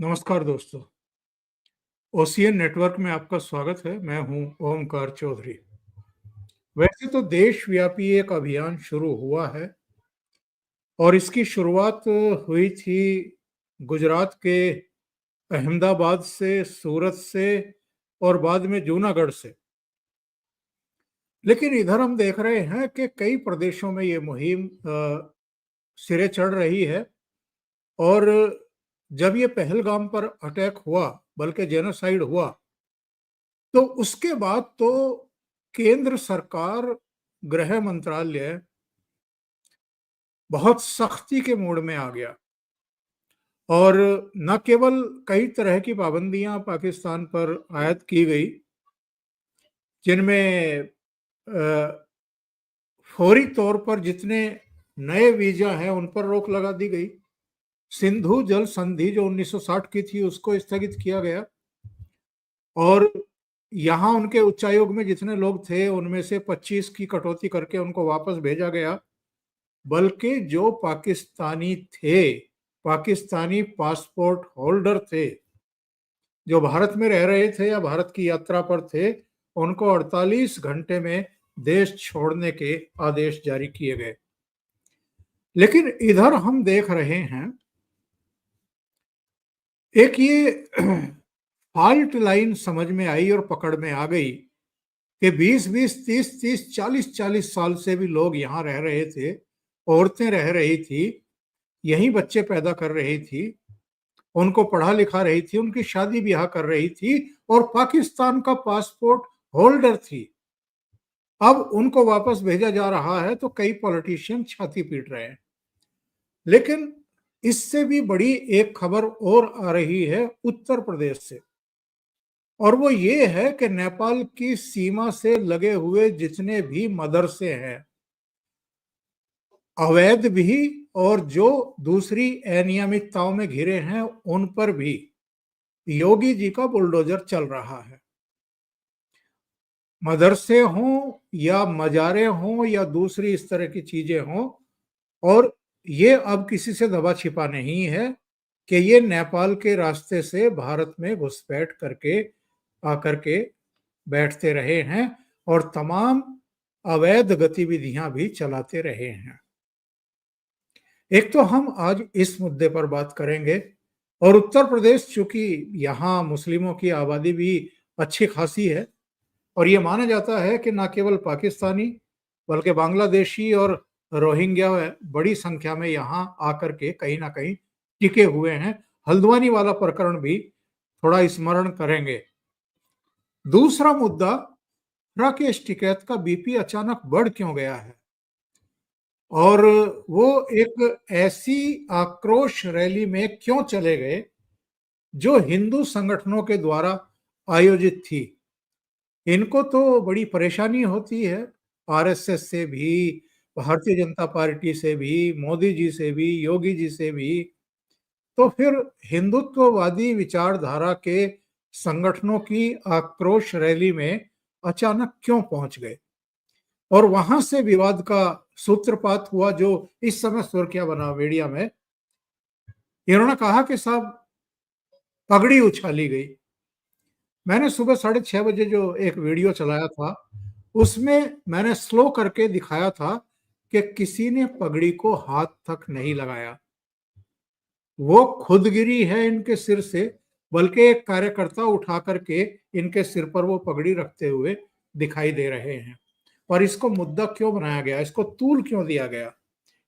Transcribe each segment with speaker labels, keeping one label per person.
Speaker 1: नमस्कार दोस्तों। Ocean network में आपका स्वागत है। मैं हूं ओमकार चौधरी। वैसे तो देशव्यापी एक अभियान शुरू हुआ है और इसकी शुरुआत हुई थी गुजरात के अहमदाबाद से, सूरत से और बाद में जूनागढ़ से। लेकिन इधर हम देख रहे हैं कि कई प्रदेशों में ये मुहिम सिरे चढ़ रही है। और जब ये पहलगाम पर अटैक हुआ, बल्कि जेनोसाइड हुआ, तो उसके बाद तो केंद्र सरकार, गृह मंत्रालय बहुत सख्ती के मूड में आ गया और न केवल कई तरह की पाबंदियां पाकिस्तान पर आयद की गई, जिनमें फौरी तौर पर जितने नए वीजा हैं उन पर रोक लगा दी गई। सिंधु जल संधि जो 1960 की थी उसको स्थगित किया गया और यहाँ उनके उच्चायोग में जितने लोग थे उनमें से 25 की कटौती करके उनको वापस भेजा गया। बल्कि जो पाकिस्तानी थे, पाकिस्तानी पासपोर्ट होल्डर थे, जो भारत में रह रहे थे या भारत की यात्रा पर थे, उनको 48 घंटे में देश छोड़ने के आदेश जारी किए गए। लेकिन इधर हम देख रहे हैं एक ये फॉल्ट लाइन समझ में आई और पकड़ में आ गई कि 20-20, 30-30, 40-40 साल से भी लोग यहाँ रह रहे थे, औरतें रह रही थी, यहीं बच्चे पैदा कर रही थी, उनको पढ़ा लिखा रही थी, उनकी शादी ब्याह कर रही थी और पाकिस्तान का पासपोर्ट होल्डर थी। अब उनको वापस भेजा जा रहा है तो कई पॉलिटिशियन छाती पीट रहे हैं। लेकिन इससे भी बड़ी एक खबर और आ रही है उत्तर प्रदेश से, और वो ये है कि नेपाल की सीमा से लगे हुए जितने भी मदरसे हैं, अवैध भी और जो दूसरी अनियमितताओं में घिरे हैं, उन पर भी योगी जी का बुलडोजर चल रहा है। मदरसे हों या मजारे हों या दूसरी इस तरह की चीजें हों, और ये अब किसी से दबा छिपा नहीं है कि ये नेपाल के रास्ते से भारत में घुसपैठ करके आकर के बैठते रहे हैं और तमाम अवैध गतिविधियां भी चलाते रहे हैं। एक तो हम आज इस मुद्दे पर बात करेंगे, और उत्तर प्रदेश चूंकि यहाँ मुस्लिमों की आबादी भी अच्छी खासी है और ये माना जाता है कि न केवल पाकिस्तानी बल्कि बांग्लादेशी और रोहिंग्या बड़ी संख्या में यहाँ आकर के कहीं ना कहीं टिके हुए हैं। हल्द्वानी वाला प्रकरण भी थोड़ा स्मरण करेंगे। दूसरा मुद्दा, राकेश टिकैत का बीपी अचानक बढ़ क्यों गया है, और वो एक ऐसी आक्रोश रैली में क्यों चले गए जो हिंदू संगठनों के द्वारा आयोजित थी। इनको तो बड़ी परेशानी होती है, आरएसएस से भी, भारतीय जनता पार्टी से भी, मोदी जी से भी, योगी जी से भी। तो फिर हिंदुत्ववादी विचारधारा के संगठनों की आक्रोश रैली में अचानक क्यों पहुंच गए, और वहां से विवाद का सूत्रपात हुआ जो इस समय सुर्खियां बना मीडिया में। इन्होंने कहा कि साहब पगड़ी उछाली गई। मैंने सुबह 6:30 बजे जो एक वीडियो चलाया था उसमें मैंने स्लो करके दिखाया था कि किसी ने पगड़ी को हाथ तक नहीं लगाया, वो खुद गिरी है इनके सिर से, बल्कि एक कार्यकर्ता उठा करके इनके सिर पर वो पगड़ी रखते हुए दिखाई दे रहे हैं। और इसको मुद्दा क्यों बनाया गया, इसको तूल क्यों दिया गया,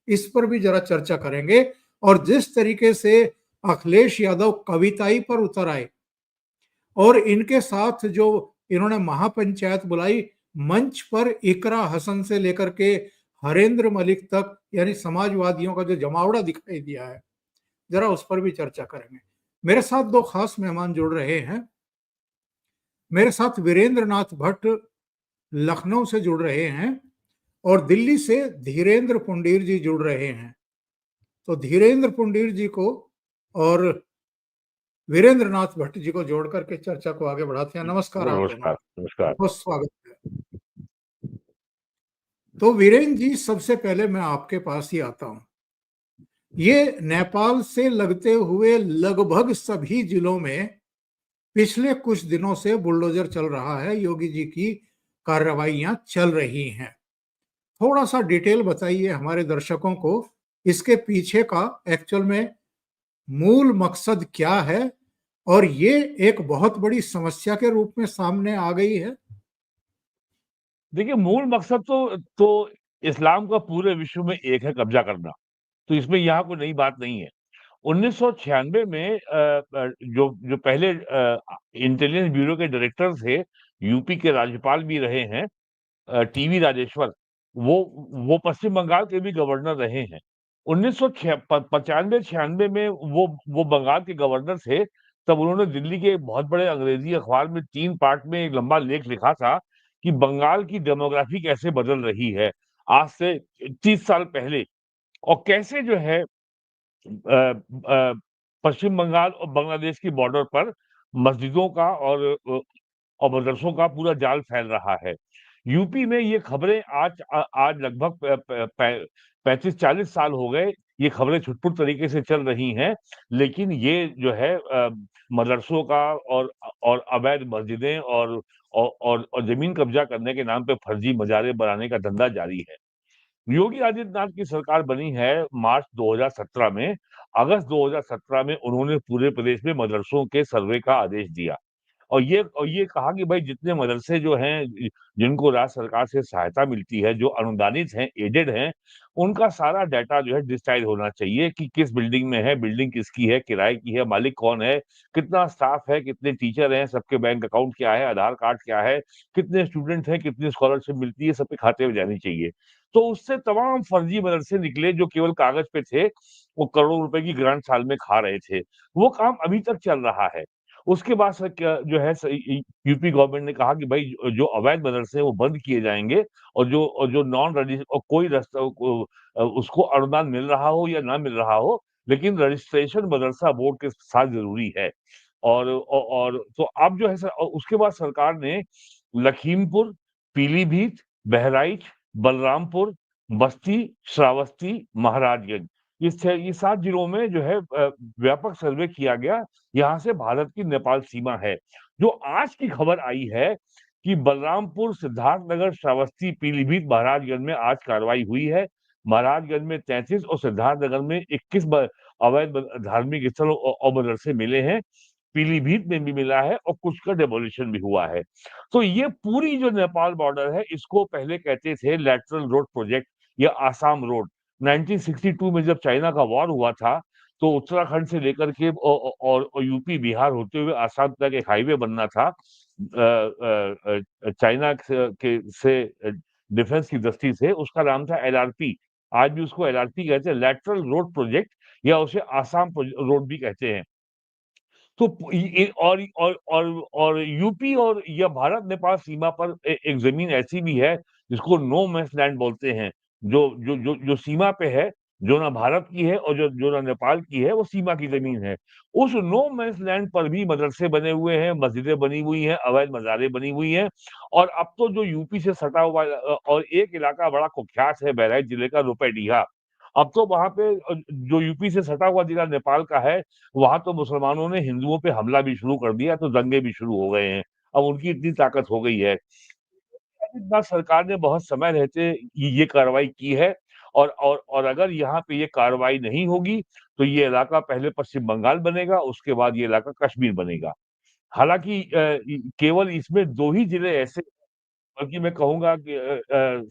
Speaker 1: इस पर भी जरा चर्चा करेंगे। और जिस तरीके से अखिलेश यादव कविताई पर उतर आए और इनके साथ जो इन्होंने महापंचायत बुलाई, मंच पर इकरा हसन से लेकर के हरेंद्र मलिक तक, यानी समाजवादियों का जो जमावड़ा दिखाई दिया है, जरा उस पर भी चर्चा करेंगे। मेरे साथ दो खास मेहमान जुड़ रहे हैं। मेरे साथ वीरेंद्र नाथ भट्ट लखनऊ से जुड़ रहे हैं और दिल्ली से धीरेन्द्र पुंडीर जी जुड़ रहे हैं। तो धीरेन्द्र पुंडीर जी को और वीरेंद्र नाथ भट्ट जी को जोड़ करके चर्चा को आगे बढ़ाते हैं। नमस्कार आप दोनों,
Speaker 2: नमस्कार। नमस्कार।
Speaker 1: बहुत स्वागत है। तो वीरेंद्र जी, सबसे पहले मैं आपके पास ही आता हूं। ये नेपाल से लगते हुए लगभग सभी जिलों में पिछले कुछ दिनों से बुलडोजर चल रहा है। योगी जी की कार्रवाइयां चल रही हैं। थोड़ा सा डिटेल बताइए हमारे दर्शकों को, इसके पीछे का एक्चुअल में मूल मकसद क्या है और ये एक बहुत बड़ी समस्या के रूप में सामने आ गई है।
Speaker 2: देखिए, मूल मकसद तो इस्लाम का पूरे विश्व में एक है, कब्जा करना। तो इसमें यहाँ कोई नई बात नहीं है। 1996 में जो पहले इंटेलिजेंस ब्यूरो के डायरेक्टर थे, यूपी के राज्यपाल भी रहे हैं, टीवी राजेश्वर, वो पश्चिम बंगाल के भी गवर्नर रहे हैं। 95-96 में वो बंगाल के गवर्नर थे। तब उन्होंने दिल्ली के एक बहुत बड़े अंग्रेजी अखबार में 3 पार्ट में एक लंबा लेख लिखा था कि बंगाल की डेमोग्राफी कैसे बदल रही है आज से 30 साल पहले, और कैसे जो है पश्चिम बंगाल और बांग्लादेश की बॉर्डर पर मस्जिदों का और मदरसों का पूरा जाल फैल रहा है। यूपी में ये खबरें आज लगभग 35-40 साल हो गए, ये खबरें छुटपुट तरीके से चल रही हैं, लेकिन ये जो है मदरसों का और अवैध मस्जिदें और जमीन कब्जा करने के नाम पे फर्जी मजारे बनाने का धंधा जारी है। योगी आदित्यनाथ की सरकार बनी है मार्च 2017 में। अगस्त 2017 में उन्होंने पूरे प्रदेश में मदरसों के सर्वे का आदेश दिया और ये कहा कि भाई जितने मदरसे जो हैं जिनको राज्य सरकार से सहायता मिलती है, जो अनुदानित हैं, एडेड हैं, उनका सारा डाटा जो है डिजिटाइज होना चाहिए कि किस बिल्डिंग में है, बिल्डिंग किसकी है, किराए की है, मालिक कौन है, कितना स्टाफ है, कितने टीचर हैं, सबके बैंक अकाउंट क्या है, आधार कार्ड क्या है, कितने स्टूडेंट हैं, कितनी स्कॉलरशिप मिलती है, सबके खाते में जानी चाहिए। तो उससे तमाम फर्जी मदरसे निकले जो केवल कागज पे थे, वो करोड़ों रुपए की ग्रांट साल में खा रहे थे। वो काम अभी तक चल रहा है। उसके बाद से क्या जो है यूपी गवर्नमेंट ने कहा कि भाई जो अवैध मदरसे हैं वो बंद किए जाएंगे, और जो नॉन रजिस्टर और कोई रास्ता उसको अनुदान मिल रहा हो या ना मिल रहा हो, लेकिन रजिस्ट्रेशन मदरसा बोर्ड के साथ जरूरी है। और तो अब जो है उसके बाद सरकार ने लखीमपुर, पीलीभीत, बहराइच, बलरामपुर, बस्ती, श्रावस्ती, महाराजगंज, ये 7 जिलों में जो है व्यापक सर्वे किया गया। यहाँ से भारत की नेपाल सीमा है। जो आज की खबर आई है कि बलरामपुर, सिद्धार्थनगर, श्रावस्ती, पीलीभीत, महाराजगंज में आज कार्रवाई हुई है। महाराजगंज में 33 और सिद्धार्थनगर में 21 अवैध धार्मिक स्थल और मदरसे मिले हैं। पीलीभीत में भी मिला है और कुछ का डेमोलिशन भी हुआ है। तो ये पूरी जो नेपाल बॉर्डर है, इसको पहले कहते थे लैटरल रोड प्रोजेक्ट या आसाम रोड। 1962 में जब चाइना का वॉर हुआ था, तो उत्तराखंड से लेकर के और यूपी बिहार होते हुए आसाम तक एक हाईवे बनना था चाइना से डिफेंस की दृष्टि से। उसका नाम था एलआरपी। आज भी उसको एलआरपी कहते हैं, लैटरल रोड प्रोजेक्ट, या उसे आसाम रोड भी कहते हैं। तो और यूपी और या भारत नेपाल सीमा पर एक जमीन ऐसी भी है जिसको नो मैंस लैंड बोलते हैं, जो सीमा पे है, जो ना भारत की है और जो ना नेपाल की है, वो सीमा की जमीन है। उस नो मैंस लैंड पर भी मदरसे बने हुए हैं, मस्जिदें बनी हुई हैं, अवैध मज़ारें बनी हुई हैं। और अब तो जो यूपी से सटा हुआ और एक इलाका बड़ा कुख्यात है बहराइच जिले का, रुपैडीहा। अब तो वहां पे जो यूपी से सटा हुआ जिला नेपाल का है, वहां तो मुसलमानों ने हिंदुओं पे हमला भी शुरू कर दिया, तो दंगे भी शुरू हो गए हैं। अब उनकी इतनी ताकत हो गई है। इस बार सरकार ने बहुत समय रहते ये कार्रवाई की है, और अगर यहाँ पे ये कार्रवाई नहीं होगी, तो ये इलाका पहले पश्चिम बंगाल बनेगा, उसके बाद ये इलाका कश्मीर बनेगा। हालांकि केवल इसमें 2 ही जिले ऐसे, बल्कि मैं कहूँगा कि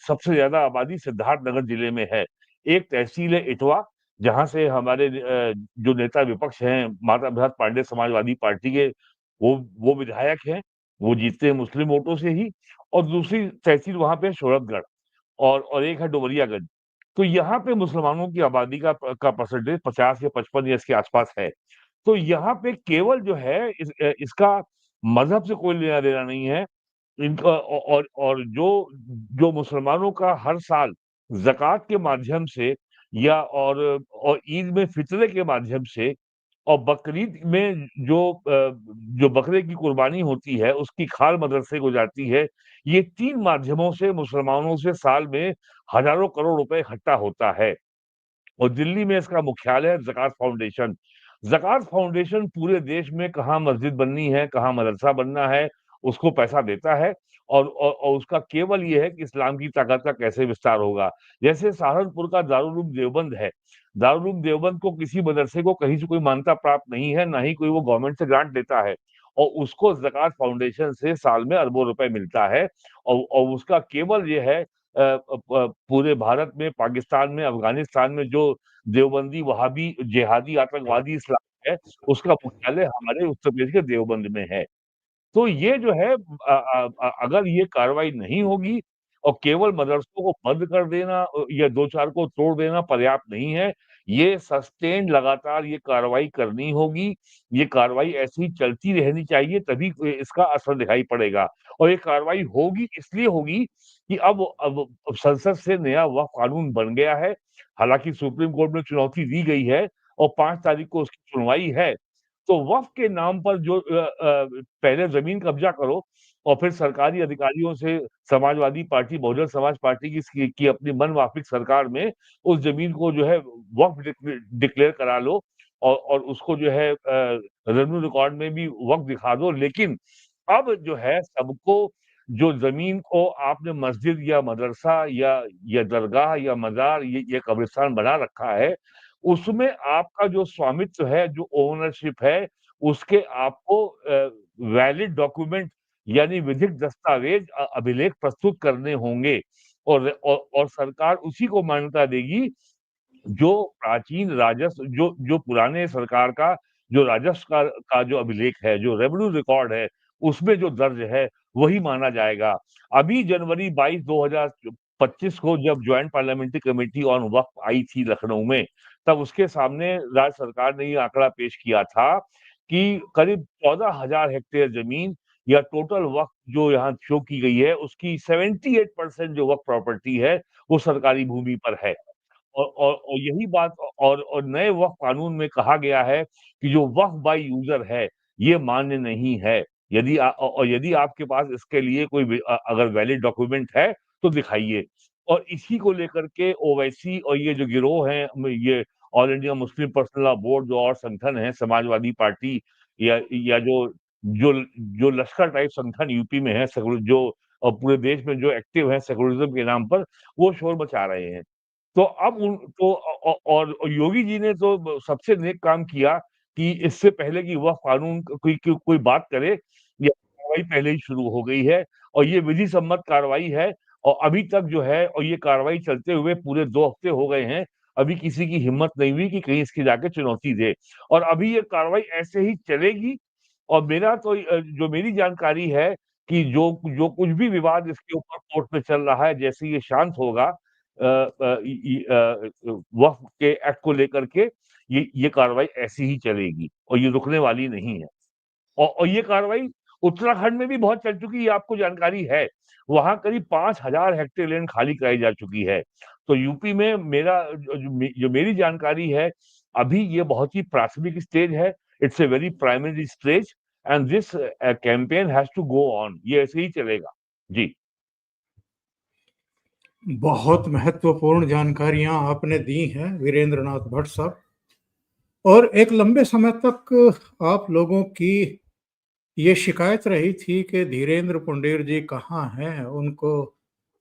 Speaker 2: सबसे ज़्यादा आबादी सिद्धार्थनगर जिले में है। एक तहसील है इटवा, जहाँ से हमारे जो नेता विपक्ष हैं, माता प्रसाद पांडे समाजवादी पार्टी के, वो विधायक हैं, वो जीतते हैं मुस्लिम वोटों से ही। और दूसरी तहसील वहाँ पे शोरतगढ़, और एक है डुमरियागंज। तो यहाँ पे मुसलमानों की आबादी का परसेंटेज 50 या 55 या इसके आसपास है। तो यहाँ पे केवल जो है इसका मज़हब से कोई लेना-देना नहीं है। इनका और जो मुसलमानों का हर साल ज़कात के माध्यम से और ईद में फितरे के माध्यम से और बकरीद में जो बकरे की कुर्बानी होती है, उसकी खाल मदरसे को जाती है। ये 3 माध्यमों से मुसलमानों से साल में हज़ारों करोड़ रुपए इकट्ठा होता है। और दिल्ली में इसका मुख्यालय है ज़कात फाउंडेशन। ज़कात फाउंडेशन पूरे देश में कहाँ मस्जिद बननी है, कहाँ मदरसा बनना है, उसको पैसा देता है और उसका केवल ये है कि इस्लाम की ताकत का कैसे विस्तार होगा। जैसे सहारनपुर का दारुल उलूम देवबंद है, दारुल उलूम देवबंद को किसी मदरसे को कहीं से कोई मान्यता प्राप्त नहीं है, ना ही कोई वो गवर्नमेंट से ग्रांट लेता है और उसको ज़कात फाउंडेशन से साल में अरबों रुपए मिलता है और उसका केवल ये है पूरे भारत में, पाकिस्तान में, अफ़गानिस्तान में जो देवबंदी वहाबी जिहादी आतंकवादी इस्लाम है, उसका मुख्यालय हमारे उत्तर प्रदेश के देवबंद में है। तो ये जो है अगर ये कार्रवाई नहीं होगी और केवल मदरसों को बंद कर देना या 2-4 को तोड़ देना पर्याप्त नहीं है। ये सस्टेन्ड लगातार ये कार्रवाई करनी होगी। ये कार्रवाई ऐसे ही चलती रहनी चाहिए तभी इसका असर दिखाई पड़ेगा और ये कार्रवाई होगी इसलिए होगी कि अब संसद से नया वक्फ कानून बन गया है। हालाँकि सुप्रीम कोर्ट में चुनौती दी गई है और 5 तारीख को उसकी सुनवाई है। तो वक़्फ़ के नाम पर जो पहले ज़मीन कब्ज़ा करो और फिर सरकारी अधिकारियों से समाजवादी पार्टी, बहुजन समाज पार्टी की अपनी मनमाफ़िक सरकार में उस ज़मीन को जो है वक़्फ़ डिक्लेयर करा लो और उसको जो है रेवेन्यू रिकॉर्ड में भी वक़्फ़ दिखा दो। लेकिन अब जो है सबको जो ज़मीन को आपने मस्जिद या मदरसा या दरगाह या मज़ार ये कब्रिस्तान बना रखा है, उसमें आपका जो स्वामित्व है, जो ओनरशिप है, उसके आपको वैलिड डॉक्यूमेंट यानी विधिक दस्तावेज अभिलेख प्रस्तुत करने होंगे और सरकार उसी को मान्यता देगी जो प्राचीन राजस्व जो पुराने सरकार का जो राजस्व का जो अभिलेख है, जो रेवेन्यू रिकॉर्ड है, उसमें जो दर्ज है, वही माना जाएगा। अभी जनवरी 22, 2025 को जब जॉइंट पार्लियामेंट्री कमेटी ऑन वक्फ आई थी लखनऊ में, तब उसके सामने राज्य सरकार ने ये आंकड़ा पेश किया था कि करीब 14,000 हेक्टेयर ज़मीन या टोटल वक्फ जो यहाँ शो की गई है, उसकी 78% जो वक्फ प्रॉपर्टी है, वो सरकारी भूमि पर है। और यही बात और नए वक्फ कानून में कहा गया है कि जो वक्फ बाय यूज़र है, ये मान्य नहीं है। यदि आपके पास इसके लिए अगर वैलिड डॉक्यूमेंट है, तो दिखाइए। और इसी को लेकर के ओवैसी और ये जो गिरोह हैं ये all India Muslim personal law board जो और संगठन हैं, समाजवादी पार्टी या जो जो लश्कर टाइप संगठन यूपी में है, जो पूरे देश में जो एक्टिव है सेकुलरिज़्म के नाम पर, वो शोर मचा रहे हैं। तो अब उन तो और योगी जी ने तो सबसे नेक काम किया कि इससे पहले कि वह कानून कोई बात करे, ये कार्रवाई पहले ही शुरू हो गई है और ये विधि सम्मत कार्रवाई है और अभी तक जो है और ये कार्रवाई चलते हुए पूरे 2 हफ्ते हो गए हैं। अभी किसी की हिम्मत नहीं हुई कि कहीं इसकी जाके चुनौती दे और अभी ये कार्रवाई ऐसे ही चलेगी और जो मेरी जानकारी है कि जो कुछ भी विवाद इसके ऊपर कोर्ट में चल रहा है, जैसे ये शांत होगा वक्फ के एक्ट को लेकर के ये कार्रवाई ऐसी ही चलेगी और ये रुकने वाली नहीं है। और ये कार्रवाई उत्तराखंड में भी बहुत चल चुकी है, आपको जानकारी है। वहाँ करीब 5,000 हेक्टेयर लैंड खाली कराई जा चुकी है। तो यूपी में जो मेरी जानकारी है, अभी ये बहुत ही प्राथमिक स्टेज है। It's a very primary stage and this campaign has to go on. ये ऐसे ही चलेगा। जी।
Speaker 1: बहुत महत्वपूर्ण जानकारियां आपने दी हैं वीरेंद्र नाथ भट्ट साहब। और एक लंबे समय तक आप लोगों की ये शिकायत रही थी कि धीरेन्द्र पुंडीर जी कहाँ हैं, उनको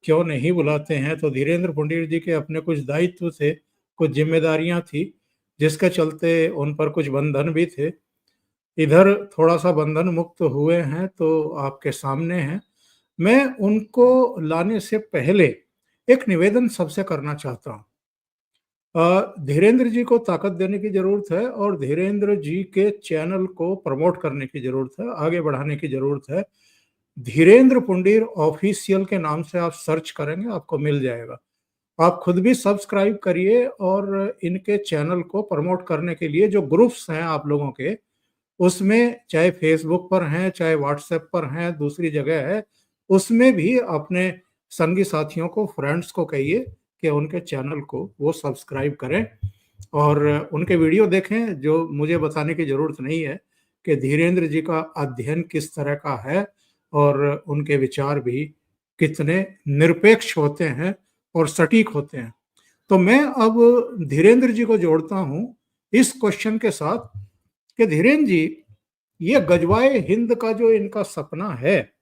Speaker 1: क्यों नहीं बुलाते हैं। तो धीरेन्द्र पुंडीर जी के अपने कुछ दायित्व थे, कुछ जिम्मेदारियां थी, जिसके चलते उन पर कुछ बंधन भी थे। इधर थोड़ा सा बंधन मुक्त हुए हैं तो आपके सामने हैं। मैं उनको लाने से पहले एक निवेदन सबसे करना चाहता हूँ। धीरेन्द्र जी को ताकत देने की ज़रूरत है और धीरेन्द्र जी के चैनल को प्रमोट करने की ज़रूरत है, आगे बढ़ाने की ज़रूरत है। धीरेन्द्र पुंडीर ऑफिशियल के नाम से आप सर्च करेंगे, आपको मिल जाएगा। आप खुद भी सब्सक्राइब करिए और इनके चैनल को प्रमोट करने के लिए जो ग्रुप्स हैं आप लोगों के, उसमें चाहे फेसबुक पर हैं, चाहे व्हाट्सएप पर हैं, दूसरी जगह है, उसमें भी अपने संगी साथियों को, फ्रेंड्स को कहिए कि उनके चैनल को वो सब्सक्राइब करें और उनके वीडियो देखें। जो मुझे बताने की ज़रूरत नहीं है कि धीरेन्द्र जी का अध्ययन किस तरह का है और उनके विचार भी कितने निरपेक्ष होते हैं और सटीक होते हैं। तो मैं अब धीरेन्द्र जी को जोड़ता हूं इस क्वेश्चन के साथ कि धीरेन्द्र जी, ये गजवाए हिंद का जो इनका सपना है,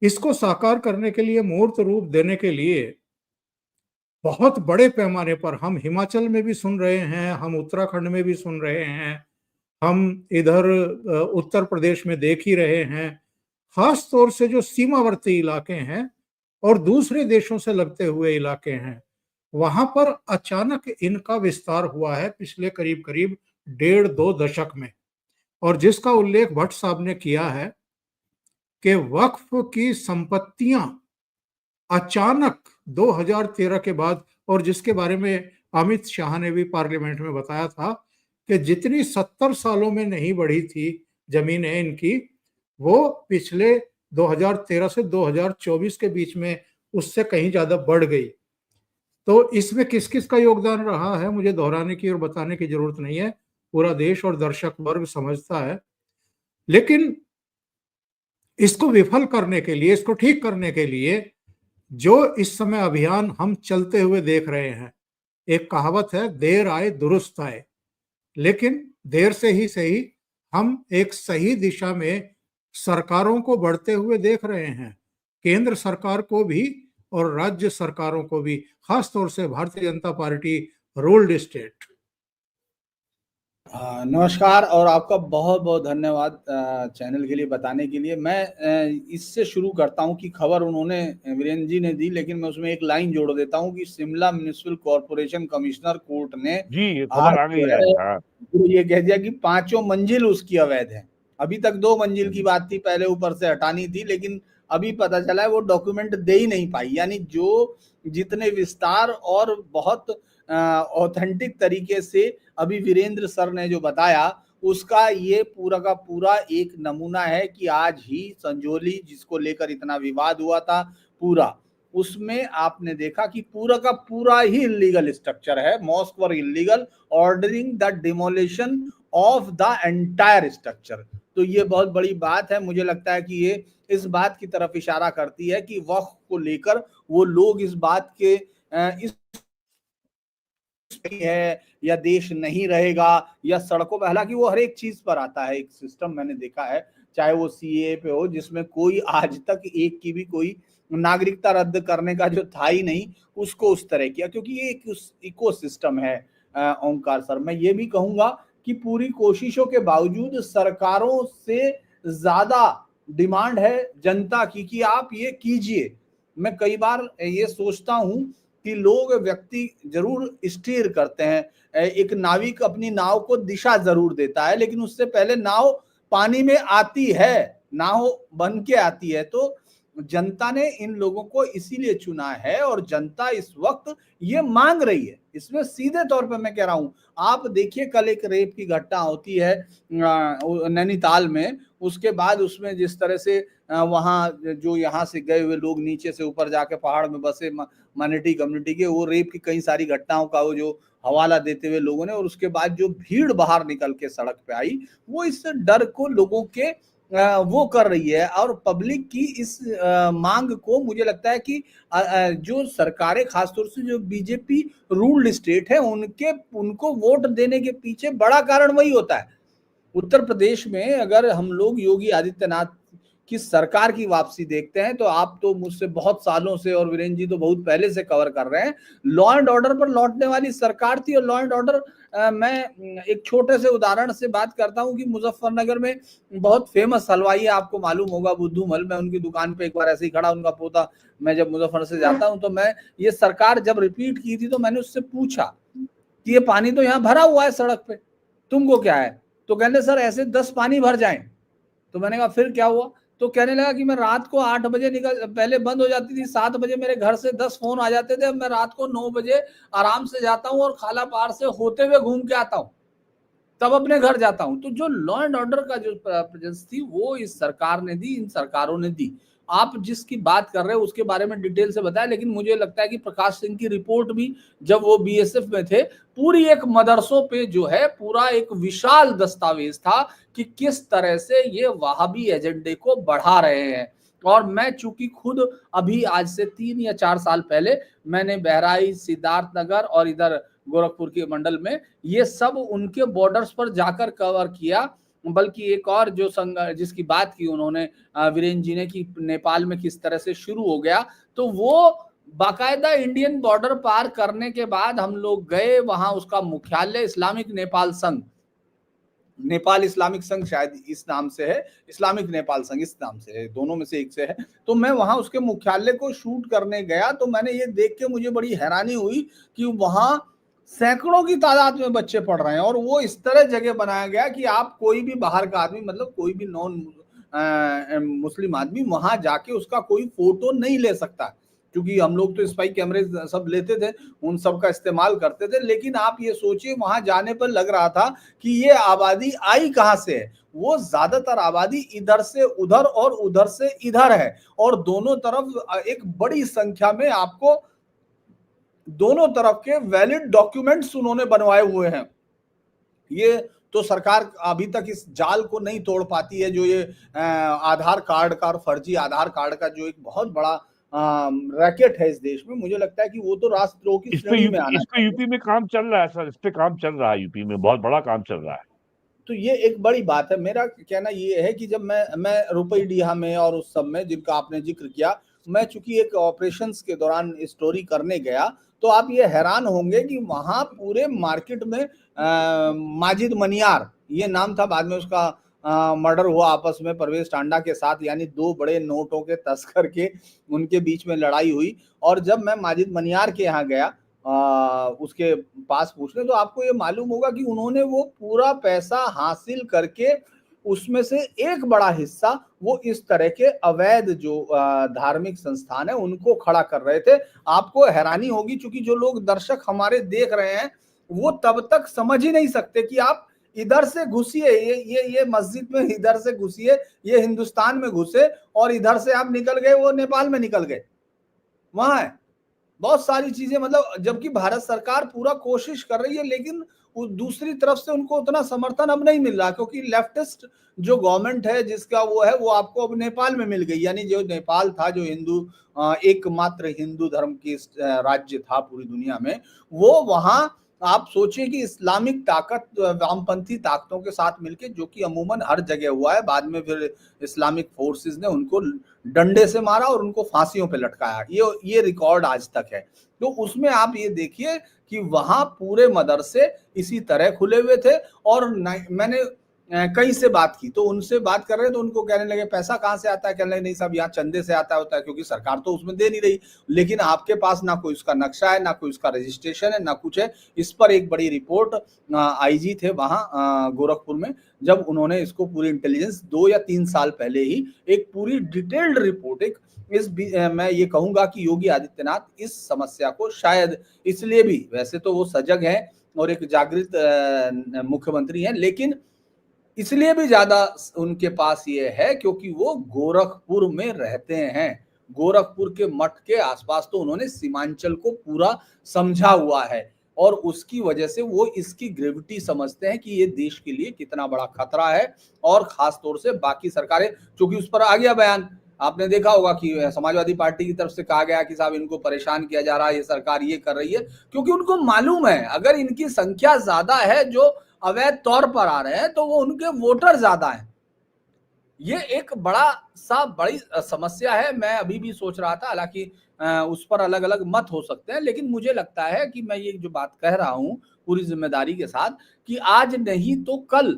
Speaker 1: इसको साकार करने के लिए, मूर्त रूप देने के लिए बहुत बड़े पैमाने पर हम हिमाचल में भी सुन रहे हैं, हम उत्तराखंड में भी सुन रहे हैं, हम इधर उत्तर प्रदेश में देख ही रहे हैं। खास तौर से जो सीमावर्ती इलाके हैं और दूसरे देशों से लगते हुए इलाके हैं, वहां पर अचानक इनका विस्तार हुआ है पिछले करीब करीब 1.5-2 दशक में। और जिसका उल्लेख भट्ट साहब ने किया है कि वक्फ की संपत्तियां अचानक 2013 के बाद, और जिसके बारे में अमित शाह ने भी पार्लियामेंट में बताया था कि जितनी 70 सालों में नहीं बढ़ी थी जमीनें इनकी, वो पिछले 2013 से 2024 के बीच में उससे कहीं ज्यादा बढ़ गई। तो इसमें किस किस का योगदान रहा है मुझे दोहराने की और बताने की जरूरत नहीं है, पूरा देश और दर्शक वर्ग समझता है। लेकिन इसको विफल करने के लिए, इसको ठीक करने के लिए जो इस समय अभियान हम चलते हुए देख रहे हैं, एक कहावत है, देर आए दुरुस्त आए। लेकिन देर से ही सही हम एक सही दिशा में सरकारों को बढ़ते हुए देख रहे हैं, केंद्र सरकार को भी और राज्य सरकारों को भी, खास तौर से Bharatiya Janata party ruled state.
Speaker 3: नमस्कार और आपका बहुत बहुत धन्यवाद चैनल के लिए बताने के लिए। मैं इससे शुरू करता हूं कि खबर उन्होंने वीरेंद्र जी ने दी, लेकिन मैं उसमें एक लाइन जोड़ देता हूं कि Shimla municipal corporation commissioner court ने
Speaker 2: जी, खबर आ गई है। हाँ।
Speaker 3: ये कह दिया कि 5 मंजिल उसकी अवैध है। अभी तक 2 मंजिल की बात थी, पहले ऊपर से हटानी थी, लेकिन अभी पता चला है वो डॉक्यूमेंट दे ही नहीं पाई। यानी जो जितने विस्तार और बहुत ऑथेंटिक तरीके से अभी वीरेंद्र सर ने जो बताया, उसका ये पूरा का पूरा एक नमूना है कि आज ही संजौली जिसको लेकर इतना विवाद हुआ था, पूरा उसमें आपने देखा कि पूरा का पूरा ही इलीगल स्ट्रक्चर है। Mosque were illegal, ordering the demolition of the entire structure. तो ये बहुत बड़ी बात है। मुझे लगता है कि ये इस बात की तरफ इशारा करती है कि वक्फ को लेकर वो लोग इस बात के इस है या देश नहीं रहेगा या सड़कों पे, हालांकि वो हर एक चीज पर आता है। एक सिस्टम मैंने देखा है, चाहे वो सीए पे हो, जिसमें कोई आज तक एक की भी कोई नागरिकता रद्द करने का जो था ही नहीं, उसको उस तरह किया, क्योंकि ये एक इको सिस्टम है। ओंकार सर, मैं ये भी कहूंगा कि पूरी कोशिशों के बावजूद सरकारों से ज्यादा डिमांड है जनता की कि आप ये कीजिए। मैं कई बार ये सोचता हूं कि लोग, व्यक्ति जरूर स्टीयर करते हैं, एक नाविक अपनी नाव को दिशा जरूर देता है, लेकिन उससे पहले नाव पानी में आती है, नाव बन के आती है। तो जनता ने इन लोगों को इसीलिए चुना है और जनता इस वक्त ये मांग रही है। इसमें सीधे तौर पे मैं कह रहा हूं, आप देखिए कल एक रेप की घटना होती है नैनीताल में, उसके बाद उसमें जिस तरह से वहां जो यहाँ से गए हुए लोग नीचे से ऊपर जाके पहाड़ में बसे माइनॉरिटी कम्युनिटी के, वो रेप की कई सारी घटनाओं का वो जो हवाला देते हुए लोगों ने, और उसके बाद जो भीड़ बाहर निकल के सड़क पे आई, वो इस डर को लोगों के वो कर रही है। और पब्लिक की इस मांग को मुझे लगता है कि जो सरकारें, खासतौर से जो बीजेपी रूल्ड स्टेट है, उनको वोट देने के पीछे बड़ा कारण वही होता है। उत्तर प्रदेश में अगर हम लोग योगी आदित्यनाथ की सरकार की वापसी देखते हैं, तो आप तो मुझसे बहुत सालों से और वीरेंद्र जी तो बहुत पहले से कवर कर रहे हैं, लॉ एंड ऑर्डर पर लौटने वाली सरकार थी। और लॉ एंड ऑर्डर, मैं एक छोटे से उदाहरण से बात करता हूं कि मुजफ्फरनगर में बहुत फेमस हलवाई है, आपको मालूम होगा, बुद्धू मल। मैं उनकी दुकान पे एक बार ऐसे ही खड़ा, उनका पोता, मैं जब मुजफ्फर से जाता हूं तो मैं, ये सरकार जब रिपीट की थी तो मैंने उससे पूछा कि ये पानी तो यहाँ भरा हुआ है सड़क पे, तुमको क्या है? तो कहने सर ऐसे 10 पानी भर जाएं। तो मैंने कहा फिर क्या हुआ? तो कहने लगा कि मैं रात को 8 बजे निकल, पहले बंद हो जाती थी, 7 बजे मेरे घर से 10 फोन आ जाते थे, अब मैं रात को 9 बजे आराम से जाता हूँ और खाला पार से होते हुए घूम के आता हूँ, तब अपने घर जाता हूं। तो जो लॉ एंड ऑर्डर का जो प्रेजेंस थी, वो इस सरकार ने दी, इन सरकारों ने दी। आप जिसकी बात कर रहे हो उसके बारे में डिटेल से बताया, लेकिन मुझे लगता है कि प्रकाश सिंह की रिपोर्ट भी, जब वो बीएसएफ में थे, पूरी एक मदरसों पे जो है पूरा एक विशाल दस्तावेज था कि किस तरह से ये वहाबी एजेंडे को बढ़ा रहे हैं। और मैं चूंकि खुद अभी आज से 3 या 4 साल पहले मैंने बहराइच, सिद्धार्थनगर और इधर गोरखपुर के मंडल में ये सब उनके बॉर्डर्स पर जाकर कवर किया। बल्कि एक और जो जिसकी बात की उन्होंने वीरेंद्र जी ने कि नेपाल में किस तरह से शुरू हो गया, तो वो बाकायदा इंडियन बॉर्डर पार करने के बाद हम लोग गए वहां, उसका मुख्यालय इस्लामिक नेपाल संघ, नेपाल इस्लामिक संघ शायद इस नाम से है, इस्लामिक नेपाल संघ इस नाम से है, दोनों में से एक से है। तो मैं वहां उसके मुख्यालय को शूट करने गया, तो मैंने ये देख के मुझे बड़ी हैरानी हुई कि वहां सैकड़ों की तादाद में बच्चे पढ़ रहे हैं, और वो इस तरह जगह बनाया गया कि आप कोई भी बाहर का आदमी, मतलब कोई भी नॉन मुस्लिम आदमी वहां जाके उसका कोई फोटो नहीं ले सकता, क्योंकि हम लोग तो स्पाई कैमरे सब लेते थे, उन सब का इस्तेमाल करते थे। लेकिन आप ये सोचिए वहां जाने पर लग रहा था कि ये आबादी आई कहां से है। वो ज्यादातर आबादी इधर से उधर और उधर से इधर है, और दोनों तरफ एक बड़ी संख्या में आपको दोनों तरफ के वैलिड डॉक्यूमेंट्स उन्होंने बनवाए हुए हैं। ये तो सरकार अभी तक इस जाल को नहीं तोड़ पाती है, जो ये आधार कार्ड का और फर्जी आधार कार्ड का जो एक बहुत बड़ा रैकेट है इस देश में। मुझे लगता है कि वो तो राष्ट्रद्रोह की श्रेणी में आना
Speaker 2: चाहिए। यूपी में काम चल रहा है सर, इस पे काम चल रहा है, यूपी में बहुत बड़ा काम चल रहा है।
Speaker 3: तो ये एक बड़ी बात है। मेरा कहना ये है कि जब मैं रुपईडीहा में और उस सब में जिनका आपने जिक्र किया, मैं चूंकि एक ऑपरेशंस के दौरान स्टोरी करने गया, तो आप ये हैरान होंगे कि वहां पूरे मार्केट में माजिद मनियार ये नाम था, बाद में उसका मर्डर हुआ आपस में परवेज टांडा के साथ, यानी दो बड़े नोटों के तस्कर के उनके बीच में लड़ाई हुई। और जब मैं माजिद मनियार के यहाँ गया उसके पास पूछने, तो आपको ये मालूम होगा कि उन्होंने वो पूरा पैसा हासिल करके उसमें से एक बड़ा हिस्सा वो इस तरह के अवैध जो धार्मिक संस्थान है उनको खड़ा कर रहे थे। आपको हैरानी होगी, चूंकि जो लोग दर्शक हमारे देख रहे हैं वो तब तक समझ ही नहीं सकते कि आप इधर से घुसिए, ये मस्जिद में इधर से घुसिए, ये हिंदुस्तान में घुसे, और इधर से आप निकल गए वो नेपाल में निकल गए। वहां है बहुत सारी चीजें, मतलब जबकि भारत सरकार पूरा कोशिश कर रही है, लेकिन दूसरी तरफ से उनको उतना समर्थन अब नहीं मिल रहा, क्योंकि लेफ्टिस्ट जो गवर्नमेंट है जिसका वो है, वो आपको अब नेपाल में मिल गई। यानी जो नेपाल था, जो हिंदू एकमात्र हिंदू धर्म की राज्य था पूरी दुनिया में, वो वहां आप सोचिए कि इस्लामिक ताकत वामपंथी ताकतों के साथ मिलके, जो कि अमूमन हर जगह हुआ है, बाद में फिर इस्लामिक फोर्सेस ने उनको डंडे से मारा और उनको फांसियों पे लटकाया। ये रिकॉर्ड आज तक है। तो उसमें आप ये देखिए कि वहां पूरे मदरसे इसी तरह खुले हुए थे। और मैंने कहीं से बात की, तो उनसे बात कर रहे तो उनको कहने लगे पैसा कहाँ से आता है, कहने लगे नहीं साहब यहाँ चंदे से आता होता है, क्योंकि सरकार तो उसमें दे नहीं रही। लेकिन आपके पास ना कोई उसका नक्शा है, ना कोई उसका रजिस्ट्रेशन है, ना कुछ है। इस पर एक बड़ी रिपोर्ट आईजी थे वहां गोरखपुर में, जब उन्होंने इसको पूरी इंटेलिजेंस 2 या 3 साल पहले ही एक पूरी डिटेल्ड रिपोर्ट मैं ये कहूंगा कि योगी आदित्यनाथ इस समस्या को शायद इसलिए भी, वैसे तो वो सजग है और एक जागृत मुख्यमंत्री हैं, लेकिन इसलिए भी ज्यादा उनके पास ये है क्योंकि वो गोरखपुर में रहते हैं। गोरखपुर के मठ के आसपास तो उन्होंने सीमांचल को पूरा समझा हुआ है, और उसकी वजह से वो इसकी ग्रेविटी समझते हैं कि ये देश के लिए कितना बड़ा खतरा है। और खास तौर से बाकी सरकारें, क्योंकि उस पर आ गया बयान, आपने देखा होगा कि समाजवादी पार्टी की तरफ से कहा गया कि साहब इनको परेशान किया जा रहा है, ये सरकार ये कर रही है, क्योंकि उनको मालूम है अगर इनकी संख्या ज्यादा है जो अवैध तौर पर आ रहे हैं, तो वो उनके वोटर ज्यादा हैं। ये एक बड़ी समस्या है। मैं अभी भी सोच रहा था, हालांकि उस पर अलग अलग मत हो सकते हैं, लेकिन मुझे लगता है कि मैं ये जो बात कह रहा हूं पूरी जिम्मेदारी के साथ, कि आज नहीं तो कल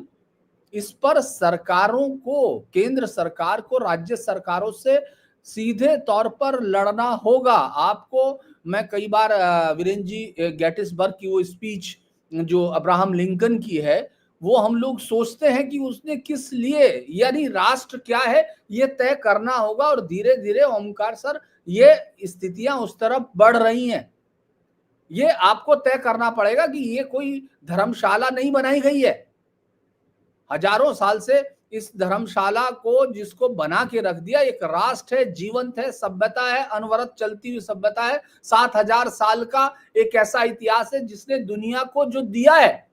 Speaker 3: इस पर सरकारों को, केंद्र सरकार को राज्य सरकारों से सीधे तौर पर लड़ना होगा। आपको मैं कई बार वीरेंद्र जी गेटिसबर्ग की वो स्पीच जो अब्राहम लिंकन की है, वो हम लोग सोचते हैं कि उसने किस लिए, यानी राष्ट्र क्या है ये तय करना होगा। और धीरे धीरे ओमकार सर ये स्थितियां उस तरफ बढ़ रही हैं। ये आपको तय करना पड़ेगा कि ये कोई धर्मशाला नहीं बनाई गई है। हजारों साल से इस धर्मशाला को जिसको बना के रख दिया, एक राष्ट्र है, जीवंत है, सभ्यता है, अनवरत चलती हुई सभ्यता है, 7000 साल का एक ऐसा इतिहास है जिसने दुनिया को जो दिया है,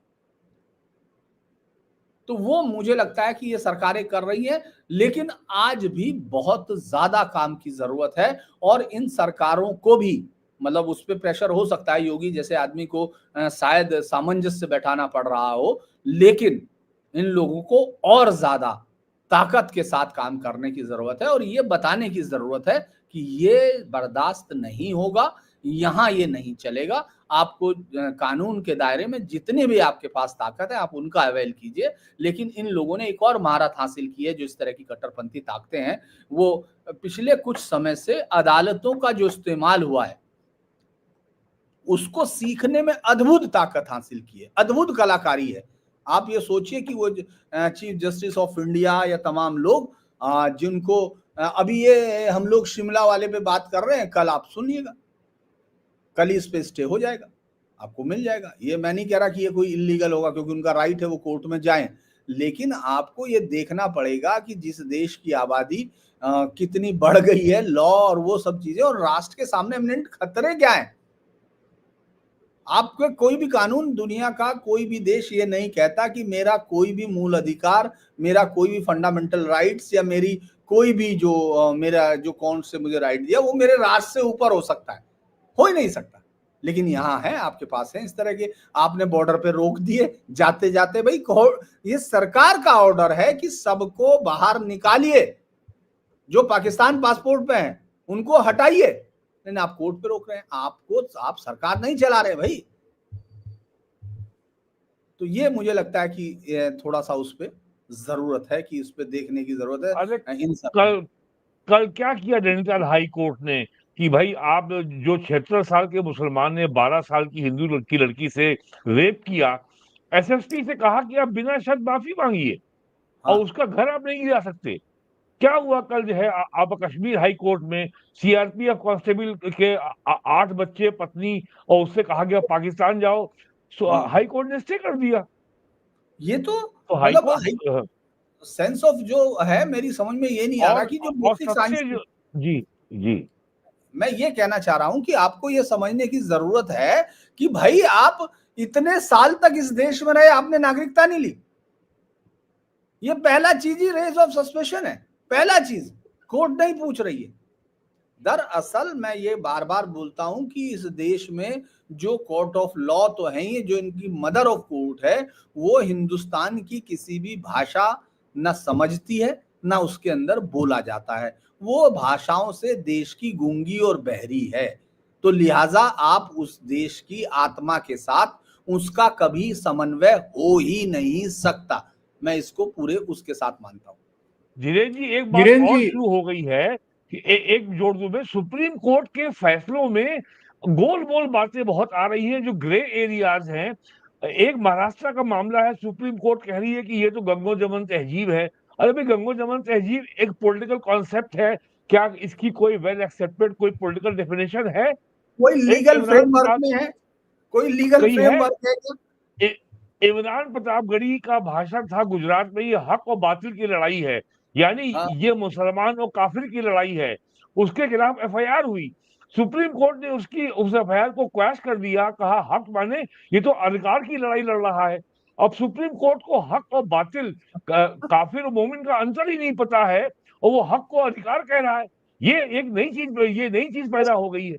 Speaker 3: तो वो मुझे लगता है कि ये सरकारें कर रही हैं, लेकिन आज भी बहुत ज्यादा काम की जरूरत है। और इन सरकारों को भी मतलब उस पर प्रेशर हो सकता है, योगी जैसे आदमी को शायद सामंजस्य बैठाना पड़ रहा हो, लेकिन इन लोगों को और ज्यादा ताकत के साथ काम करने की जरूरत है और ये बताने की जरूरत है कि ये बर्दाश्त नहीं होगा, यहाँ ये नहीं चलेगा। आपको कानून के दायरे में जितनी भी आपके पास ताकत है आप उनका अवेल कीजिए, लेकिन इन लोगों ने एक और महारत हासिल की है जो इस तरह की कट्टरपंथी ताकतें हैं, वो पिछले कुछ समय से अदालतों का जो इस्तेमाल हुआ है उसको सीखने में अद्भुत ताकत हासिल की है, अद्भुत कलाकारी है। आप ये सोचिए कि वो चीफ जस्टिस ऑफ इंडिया या तमाम लोग जिनको अभी ये हम लोग शिमला वाले पे बात कर रहे हैं, कल आप सुनिएगा, कल इस पे स्टे हो जाएगा, आपको मिल जाएगा। ये मैं नहीं कह रहा कि ये कोई इलीगल होगा, क्योंकि उनका राइट है वो कोर्ट में जाएं, लेकिन आपको ये देखना पड़ेगा कि जिस देश की आबादी कितनी बढ़ गई है, लॉ और वो सब चीजें, और राष्ट्र के सामने इमिनेंट खतरे क्या है। आपके कोई भी कानून, दुनिया का कोई भी देश ये नहीं कहता कि मेरा कोई भी मूल अधिकार, मेरा कोई भी फंडामेंटल राइट्स या मेरी कोई भी जो मेरा जो कौन से मुझे राइट दिया वो मेरे राष्ट्र से ऊपर हो सकता है, हो ही नहीं सकता। लेकिन यहाँ है, आपके पास है इस तरह के, आपने बॉर्डर पे रोक दिए जाते जाते। भाई ये सरकार का ऑर्डर है कि सबको बाहर निकालिए, जो पाकिस्तान पासपोर्ट पे हैं उनको हटाइए, लेकिन आप कोर्ट पे रोक रहे हैं, आप सरकार नहीं चला रहे भाई। तो ये मुझे लगता है कि थोड़ा सा उस पे जरूरत है, कि उस पे देखने की जरूरत है।
Speaker 2: अरे कल क्या किया नैनीताल हाई कोर्ट ने कि भाई आप जो 76 साल के मुसलमान ने 12 साल की हिंदू लड़की से रेप किया, एसएसपी से कहा कि आप बिना शर्त माफी मांगिए और उसका घर आप नहीं गिरा सकते। क्या हुआ कल जो है आप कश्मीर हाई कोर्ट में सीआरपीएफ कांस्टेबल के 8 बच्चे, पत्नी, और उससे कहा गया पाकिस्तान जाओ, हाई कोर्ट ने स्टे कर दिया।
Speaker 3: ये तो
Speaker 2: हाई
Speaker 3: मतलब
Speaker 2: कोर्ट
Speaker 3: सेंस ऑफ जो है मेरी समझ में ये नहीं आ रहा कि जो बेसिक साइंस,
Speaker 2: जी जी
Speaker 3: मैं ये कहना चाह रहा हूं कि आपको ये समझने की जरूरत है कि भाई आप इतने साल तक इस देश में रहे, आपने नागरिकता नहीं ली। ये पहला चीज ही रेज ऑफ सस्पेशन है, पहला चीज कोर्ट नहीं पूछ रही है। दरअसल मैं ये बार बार बोलता हूं कि इस देश में जो कोर्ट ऑफ लॉ तो है, ये जो इनकी मदर ऑफ कोर्ट है, वो हिंदुस्तान की किसी भी भाषा न समझती है ना उसके अंदर बोला जाता है, वो भाषाओं से देश की गूंगी और बहरी है। तो लिहाजा आप उस देश की आत्मा के साथ उसका कभी समन्वय हो ही नहीं सकता। मैं इसको पूरे उसके साथ मानता हूं।
Speaker 2: धीरेन जी, एक बात और शुरू हो गई है कि एक जोड़ दूं मैं, सुप्रीम कोर्ट के फैसलों में गोल मोल बातें बहुत आ रही हैं जो ग्रे एरियाज हैं। एक महाराष्ट्र का मामला है, सुप्रीम कोर्ट कह रही है कि ये तो गंगो जमुन तहजीब है। अरे भाई, गंगो जमुन तहजीब एक पॉलिटिकल कॉन्सेप्ट है, क्या इसकी कोई वेल एक्सेप्टेड कोई पॉलिटिकल डेफिनेशन है?
Speaker 3: कोई लीगल फ्रेमवर्क में है? कोई लीगल फ्रेमवर्क है क्या?
Speaker 2: इमरान प्रतापगढ़ी का भाषण था गुजरात में, ये हक और बातिल की लड़ाई है, यानी ये मुसलमान और काफिर की लड़ाई है। उसके खिलाफ एफआईआर हुई, सुप्रीम कोर्ट ने उस एफआईआर को क्वैश कर दिया, कहा हक माने ये तो अधिकार की लड़ाई लड़ रहा है। अब सुप्रीम कोर्ट को हक और बातिल, काफिर और मोमिन का अंतर ही नहीं पता है और वो हक को अधिकार कह रहा है। ये एक नई चीज पैदा हो गई है।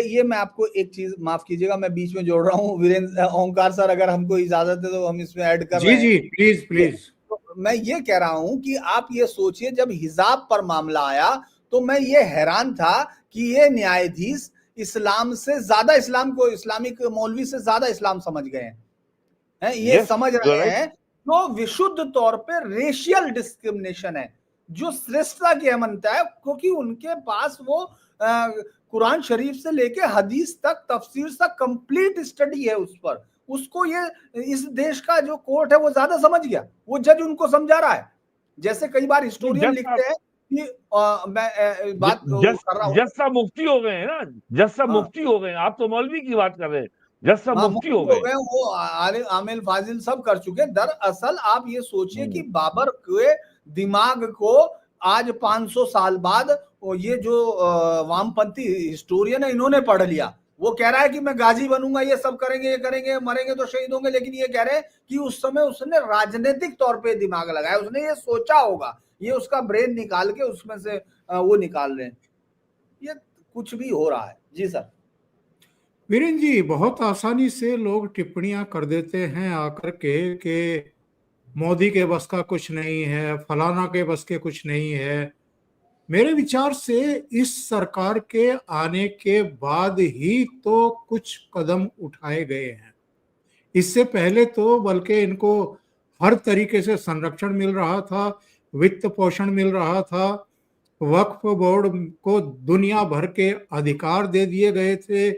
Speaker 3: ये मैं आपको एक चीज, माफ कीजिएगा मैं बीच में जोड़ रहा हूँ, वीरेंद्र ओंकार सर अगर हमको इजाजत है तो हम इसमें ऐड कर रहे हैं।
Speaker 1: जी प्लीज प्लीज।
Speaker 3: तो मैं ये कह रहा हूँ कि आप ये सोचिए, जब हिजाब पर मामला आया तो मैं ये हैरान था कि ये न्यायाधीश इस्लाम से ज्यादा, इस्लाम को, इस्लामिक मौलवी से ज्यादा इस्लाम समझ गए हैं। ये समझ रहे हैं जो विशुद्ध तौर पे रेशियल डिस्क्रिमिनेशन है, जो श्रेष्ठता की अमानता है, क्योंकि उनके पास वो कुरान शरीफ से लेके हदीस तक, तफसीर तक कंप्लीट स्टडी है उस पर। उसको ये इस देश का जो कोर्ट है वो ज्यादा समझ गया, वो जज उनको समझा रहा है। जैसे कई बार हिस्टोरियन लिखते हैं कि मैं बात कर रहा हूं, जज साहब
Speaker 2: मुफ्ती हो गए हैं ना, जज साहब मुफ्ती हो गए, आप तो मौलवी की बात कर रहे हैं, जज साहब मुफ्ती हो गए,
Speaker 3: वो आमिल फाजिल सब कर चुके। दरअसल आप ये सोचिए कि बाबर के दिमाग को आज 500 साल बाद ये जो वामपंथी हिस्टोरियन है इन्होंने पढ़ लिया वो कह रहा है कि मैं गाजी बनूंगा, ये सब करेंगे, ये करेंगे, मरेंगे तो शहीद होंगे, लेकिन ये कह रहे हैं कि उस समय उसने राजनीतिक तौर पे दिमाग लगाया, उसने ये सोचा होगा, ये उसका ब्रेन निकाल के उसमें से वो निकाल रहे हैं। ये कुछ भी हो रहा है। जी सर।
Speaker 1: वीरेन जी, बहुत आसानी से लोग टिप्पणियां कर देते हैं आकर के मोदी के बस का कुछ नहीं है, फलाना के बस के कुछ नहीं है। मेरे विचार से इस सरकार के आने के बाद ही तो कुछ कदम उठाए गए हैं। इससे पहले तो बल्कि इनको हर तरीके से संरक्षण मिल रहा था, वित्त पोषण मिल रहा था, वक्फ बोर्ड को दुनिया भर के अधिकार दे दिए गए थे।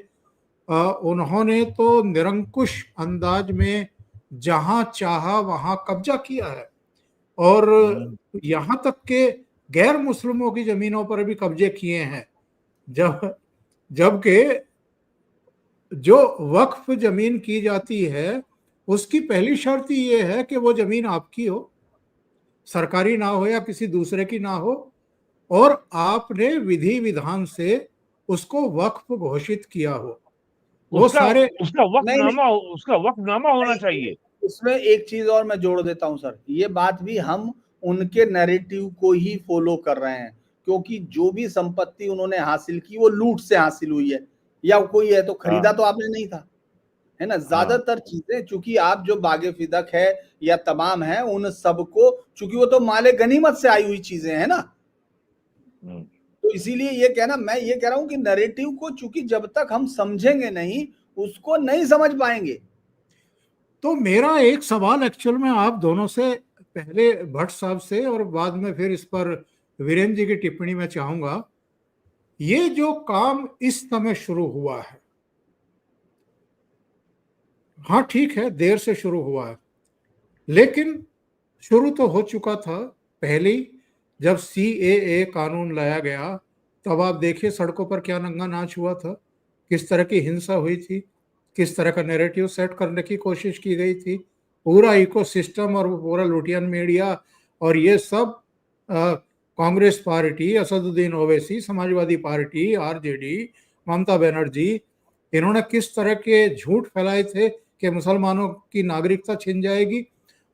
Speaker 1: उन्होंने तो निरंकुश अंदाज में जहां चाहा वहां कब्जा किया है, और यहां तक के गैर मुस्लिमों की जमीनों पर भी कब्जे किए हैं। जबकि जो वक्फ जमीन की जाती है उसकी पहली शर्त ये है कि वो जमीन आपकी हो, सरकारी ना हो या किसी दूसरे की ना हो, और आपने विधि विधान से उसको वक्फ घोषित किया हो। वो
Speaker 2: उसका
Speaker 1: सारे
Speaker 2: उसका
Speaker 3: नहीं नहीं
Speaker 2: उसका वक्फनामा होना
Speaker 3: नहीं,
Speaker 2: चाहिए।
Speaker 3: इसमें एक चीज और मैं जोड़ देता हूं सर, ये बात भी हम उनके नैरेटिव को ही फॉलो कर रहे हैं, क्योंकि जो भी संपत्ति उन्होंने हासिल की वो लूट से हासिल हुई है, या कोई है तो खरीदा
Speaker 2: हाँ
Speaker 3: तो आपने नहीं था, है ना।
Speaker 2: हाँ
Speaker 3: ज्यादातर चीजें चूंकि आप जो बागे फिदक है या तमाम है, उन सबको चूंकि वो तो माले गनीमत से आई हुई चीजें हैं ना,
Speaker 2: हम्म।
Speaker 3: तो इसीलिए ये कहना, मैं ये कह रहा हूं कि नैरेटिव को चूंकि जब तक हम समझेंगे नहीं, उसको नहीं समझ पाएंगे।
Speaker 1: तो मेरा एक सवाल एक्चुअल में आप दोनों से, पहले भट्ट साहब से और बाद में फिर इस पर वीरेंद्र जी की टिप्पणी में चाहूंगा। ये जो काम इस समय शुरू हुआ है, हाँ ठीक है, देर से शुरू हुआ है, लेकिन शुरू तो हो चुका था पहले ही। जब CAA कानून लाया गया तब आप देखिए सड़कों पर क्या नंगा नाच हुआ था, किस तरह की हिंसा हुई थी, किस तरह का नैरेटिव सेट करने की कोशिश की गई थी। पूरा इकोसिस्टम और पूरा लुटियन मीडिया और ये सब, Congress party, Asaduddin Owaisi, Samajwadi party, RJD, Mamata Banerjee, इन्होंने किस तरह के झूठ फैलाए थे कि मुसलमानों की नागरिकता छिन जाएगी,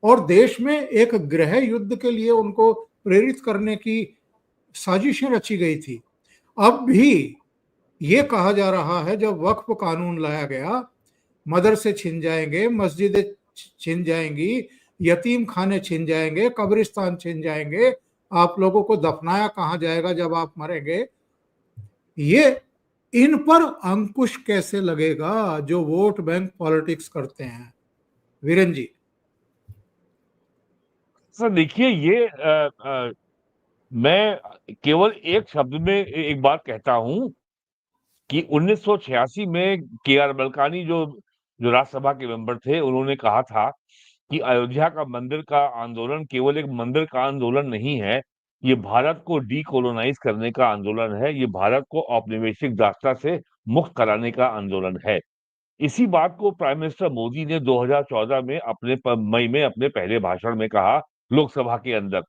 Speaker 1: और देश में एक गृह युद्ध के लिए उनको प्रेरित करने की साजिशें रची गई थी। अब भी ये कहा जा रहा है जब वक्फ कानून लाया गया, मदरसे छिन जाएंगे, मस्जिदें छिन जाएंगी, यतीम खाने छिन जाएंगे, कब्रिस्तान छिन जाएंगे, आप लोगों को दफनाया कहाँ जाएगा जब आप मरेंगे। ये इन पर अंकुश कैसे लगेगा जो वोट बैंक पॉलिटिक्स करते हैं? वीरेंद्र जी।
Speaker 2: सर देखिए, ये मैं केवल एक शब्द में एक बात कहता हूं कि 1986 में KR बलकानी जो जो राज्यसभा के मेंबर थे, उन्होंने कहा था कि अयोध्या का मंदिर का आंदोलन केवल एक मंदिर का आंदोलन नहीं है, ये भारत को डीकोलोनाइज करने का आंदोलन है, ये भारत को औपनिवेशिक दासता से मुक्त कराने का आंदोलन है। इसी बात को प्राइम मिनिस्टर मोदी ने 2014 में मई में अपने पहले भाषण में कहा, लोकसभा के अंदर।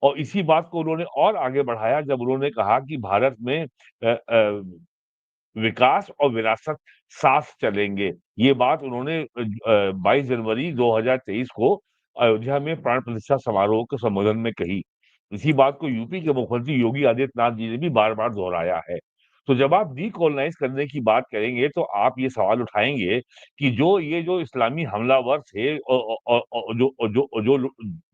Speaker 2: और इसी बात को उन्होंने और आगे बढ़ाया जब उन्होंने कहा कि भारत में विकास और विरासत साथ चलेंगे। ये बात उन्होंने 22 जनवरी 2023 को अयोध्या में प्राण प्रतिष्ठा समारोह के संबोधन में कही। इसी बात को यूपी के मुख्यमंत्री योगी आदित्यनाथ जी ने भी बार-बार दोहराया है। तो जब आप डीकोलोनाइज करने की बात करेंगे तो आप ये सवाल उठाएंगे कि जो इस्लामी हमलावर थे और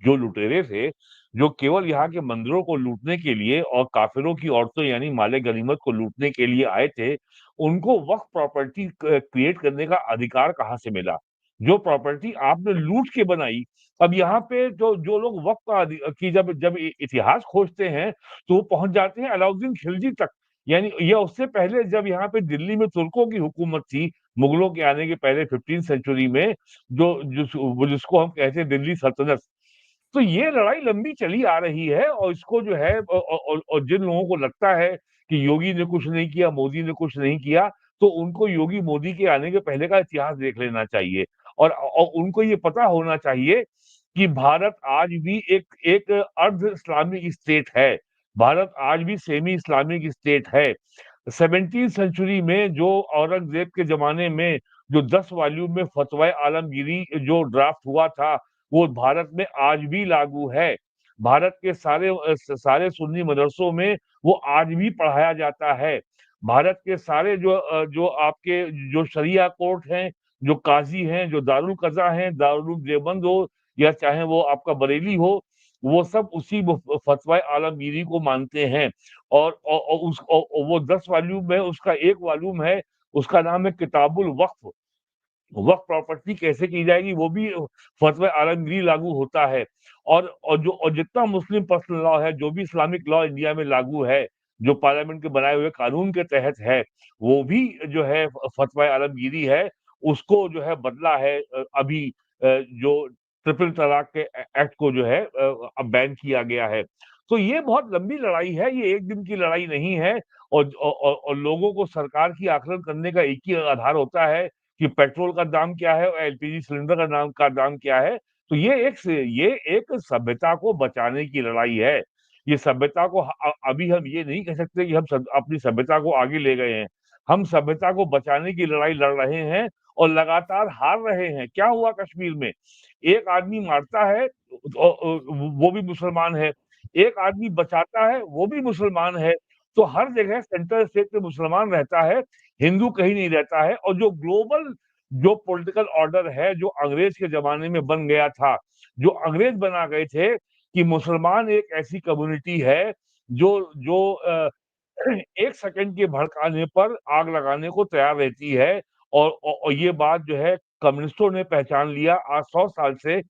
Speaker 2: जो लुटेरे थे, जो केवल यहाँ के मंदिरों को लूटने के लिए और काफिरों की औरतों यानी माले गनीमत को लूटने के लिए आए थे, उनको वक्फ प्रॉपर्टी क्रिएट करने का अधिकार कहाँ से मिला? जो प्रॉपर्टी आपने लूट के बनाई, अब यहाँ पे जो जो लोग वक्फ का की जब जब इतिहास खोजते हैं, तो वो पहुंच जाते हैं अलाउद्दीन खिलजी तक। यानी या उससे पहले जब यहाँ पे दिल्ली में तुर्कों की हुकूमत थी, मुगलों के आने के पहले 15th सेंचुरी में, जिसको हम कहते हैं दिल्ली सल्तनत। तो ये लड़ाई लंबी चली आ रही है और इसको जो है और जिन लोगों को लगता है कि योगी ने कुछ नहीं किया, मोदी ने कुछ नहीं किया, तो उनको योगी मोदी के आने के पहले का इतिहास देख लेना चाहिए और उनको ये पता होना चाहिए कि भारत आज भी एक एक अर्ध इस्लामिक स्टेट है। भारत आज भी सेमी इस्लामिक स्टेट है। 17वीं सेंचुरी में जो औरंगजेब के ज़माने में जो 10 वॉल्यूम में फतवा आलमगीरी जो ड्राफ्ट हुआ था, वो भारत में आज भी लागू है। भारत के सारे सुन्नी मदरसों में वो आज भी पढ़ाया जाता है। भारत के सारे जो आपके जो शरिया कोर्ट हैं, जो काज़ी हैं, जो दारुल कज़ा हैं, दारुल देवबंद हो या चाहे वो आपका बरेली हो, वो सब उसी फतवा आलमगीरी को मानते हैं। और वो 10 वॉल्यूम है, उसका एक वॉल्यूम है, उसका नाम है किताबुल वक्फ। वक्फ प्रॉपर्टी कैसे की जाएगी वो भी फतवा आलमगीरी लागू होता है। और जितना मुस्लिम पर्सनल लॉ है, जो भी इस्लामिक लॉ इंडिया में लागू है, जो पार्लियामेंट के बनाए हुए कानून के तहत है, वो भी जो है फतवा आलमगीरी है। उसको जो है बदला है अभी जो ट्रिपल तलाक के एक्ट को जो है अब बैन किया गया है। तो ये बहुत लंबी लड़ाई है, ये एक दिन की लड़ाई नहीं है। और लोगों को सरकार की आकलन करने का एक ही आधार होता है कि पेट्रोल का दाम क्या है और एलपीजी सिलेंडर का दाम क्या है। तो ये एक सभ्यता को बचाने की लड़ाई है। ये सभ्यता को अभी हम ये नहीं कह सकते कि अपनी सभ्यता को आगे ले गए हैं। हम सभ्यता को बचाने की लड़ाई लड़ रहे हैं और लगातार हार रहे हैं। क्या हुआ कश्मीर में? एक आदमी मारता है वो भी मुसलमान है, एक आदमी बचाता है वो भी मुसलमान है। तो हर जगह सेंट्रल स्टेट में मुसलमान रहता है, हिंदू कहीं नहीं रहता है। और जो पॉलिटिकल ऑर्डर है, जो अंग्रेज के ज़माने में बन गया था, जो अंग्रेज बना गए थे कि मुसलमान एक ऐसी कम्युनिटी है जो जो 1 सेकंड के भड़काने पर आग लगाने को तैयार रहती है। और ये बात जो है कम्युनिस्टों ने पहचान लिया। आज 100 साल से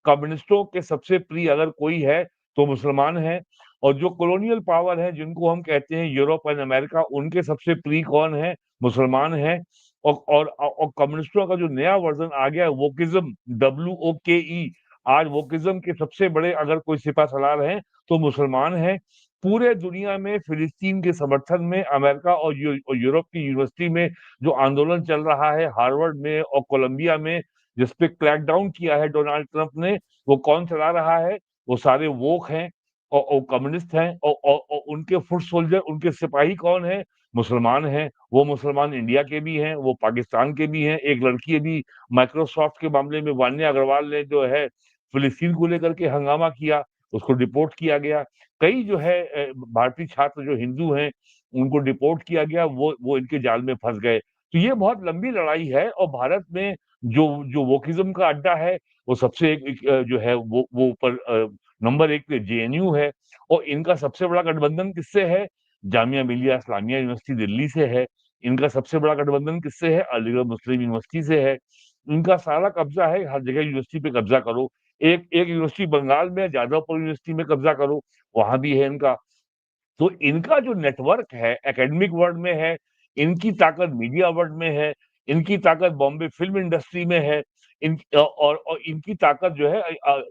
Speaker 2: कम्युनिस्टों के सबसे प्रिय अगर कोई है, तो मुसलमान हैं। और जो कॉलोनियल पावर है, जिनको हम कहते हैं यूरोप एंड अमेरिका, उनके सबसे प्रिय कौन है? मुसलमान हैं। और कम्युनिस्टों का जो नया वर्ज़न आ गया है वोकिज़्म, WOKE, आज वोकिज़्म के सबसे बड़े अगर कोई सिपहसालार हैं, तो मुसलमान हैं। पूरे दुनिया में फिलिस्तीन के समर्थन में अमेरिका और यूरोप की यूनिवर्सिटी में जो आंदोलन चल रहा है, हार्वर्ड में और कोलंबिया में, जिस पे क्रैकडाउन किया है डोनाल्ड ट्रंप ने, वो कौन चला रहा है? वो सारे वोक हैं और कम्युनिस्ट हैं। और उनके फुट सोल्जर, उनके सिपाही कौन हैं? मुसलमान हैं। वो मुसलमान इंडिया के भी हैं, वो पाकिस्तान के भी हैं। एक लड़की अभी माइक्रोसॉफ्ट के मामले में वान्या अग्रवाल ने जो है फिलिस्तीन को लेकर के हंगामा किया, उसको डिपोर्ट किया गया। कई जो है भारतीय छात्र जो हिंदू हैं, उनको डिपोर्ट किया गया, वो इनके जाल में फँस गए। तो ये बहुत लंबी लड़ाई है। और भारत में जो जो वोकिज़्म का अड्डा है, वो सबसे एक जो है वो ऊपर नंबर 1 पे जेएनयू है। और इनका सबसे बड़ा गठबंधन किससे है? जामिया मिलिया इस्लामिया यूनिवर्सिटी दिल्ली से है। इनका सबसे बड़ा गठबंधन किससे है? अलीगढ़ मुस्लिम यूनिवर्सिटी से है। इनका सारा कब्ज़ा है, हर जगह यूनिवर्सिटी पे कब्ज़ा करो। एक एक यूनिवर्सिटी बंगाल में, जादवपुर यूनिवर्सिटी में कब्ज़ा करो, वहाँ भी है इनका। तो इनका जो नेटवर्क है एकेडमिक वर्ल्ड में है, इनकी ताकत मीडिया वर्ल्ड में है, इनकी ताकत बॉम्बे फिल्म इंडस्ट्री में है। और इनकी ताकत जो है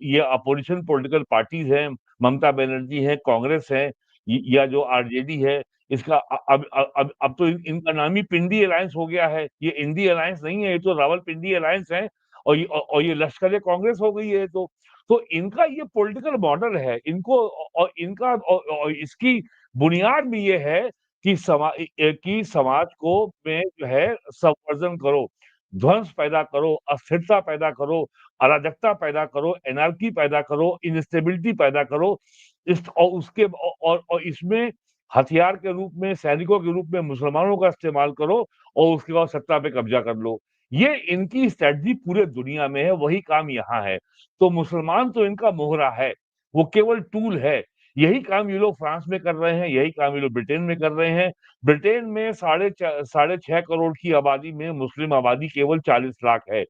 Speaker 2: ये अपोजिशन पॉलिटिकल पार्टीज हैं, ममता बनर्जी है, कांग्रेस है, या जो आरजेडी है। इसका अब तो इनका नाम ही पिंडी अलायंस हो गया है। ये इंडी अलायंस नहीं है, ये तो रावलपिंडी अलायंस है। और ये लश्कर ए कांग्रेस हो गई है। तो इनका ये पॉलिटिकल मॉडल है। इनको और इनका और इसकी बुनियाद भी ये है कि समाज को में जो है सबवर्जन करो, ध्वंस पैदा करो, अस्थिरता पैदा करो, अराजकता पैदा करो, एनार्की पैदा करो, इंस्टेबिलिटी पैदा करो। इस और उसके और इसमें हथियार के रूप में, सैनिकों के रूप में मुसलमानों का इस्तेमाल करो और उसके बाद सत्ता पे कब्जा कर लो। ये इनकी स्ट्रैटेजी पूरे दुनिया में है, वही काम यहाँ है। तो मुसलमान तो इनका मोहरा है, वो केवल टूल है। यही काम ये लोग फ्रांस में कर रहे हैं, यही काम ये लोग ब्रिटेन में कर रहे हैं। ब्रिटेन में साढ़े 6 करोड़ की आबादी में मुस्लिम आबादी केवल 40 लाख है।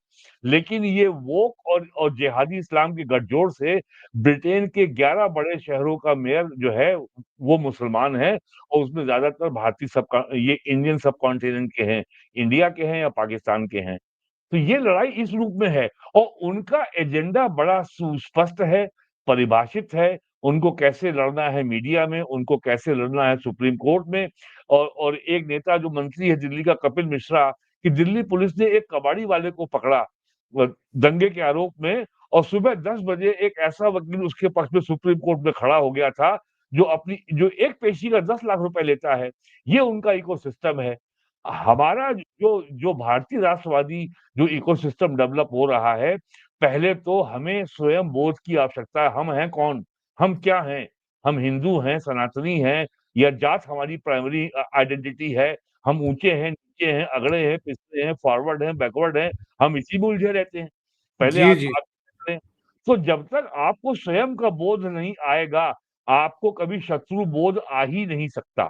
Speaker 2: लेकिन ये वोक और जिहादी इस्लाम के गठजोड़ से ब्रिटेन के 11 बड़े शहरों का मेयर जो है, वो मुसलमान है। और उसमें ज़्यादातर भारतीय ये इंडियन सबकॉन्टिनेंट के हैं, इंडिया के हैं या पाकिस्तान के हैं। तो ये लड़ाई इस रूप में है। और उनका एजेंडा बड़ा सुस्पष्ट है, परिभाषित है। उनको कैसे लड़ना है मीडिया में, उनको कैसे लड़ना है सुप्रीम कोर्ट में। और एक नेता जो मंत्री है दिल्ली का, कपिल मिश्रा, कि दिल्ली पुलिस ने एक कबाड़ी वाले को पकड़ा दंगे के आरोप में। और सुबह 10 बजे एक ऐसा वकील उसके पक्ष में सुप्रीम कोर्ट में खड़ा हो गया था, जो एक पेशी का 10 लाख रुपए लेता है, ये उनका इकोसिस्टम है। हमारा जो जो भारतीय राष्ट्रवादी जो इकोसिस्टम डेवलप हो रहा है, पहले तो हमें स्वयं बोध की आवश्यकता है। हम हैं कौन? हम क्या हैं? हम हिंदू हैं, सनातनी हैं या जात हमारी प्राइमरी आइडेंटिटी है? हम ऊँचे हैं, नीचे हैं, अगड़े हैं, पिछड़े हैं, फॉरवर्ड हैं, बैकवर्ड हैं, हम इसी में उलझे रहते हैं। पहले
Speaker 1: जी,
Speaker 2: आप
Speaker 1: जी।
Speaker 2: बात करें, तो जब तक आपको स्वयं का बोध नहीं आएगा, आपको कभी शत्रु बोध आ ही नहीं सकता।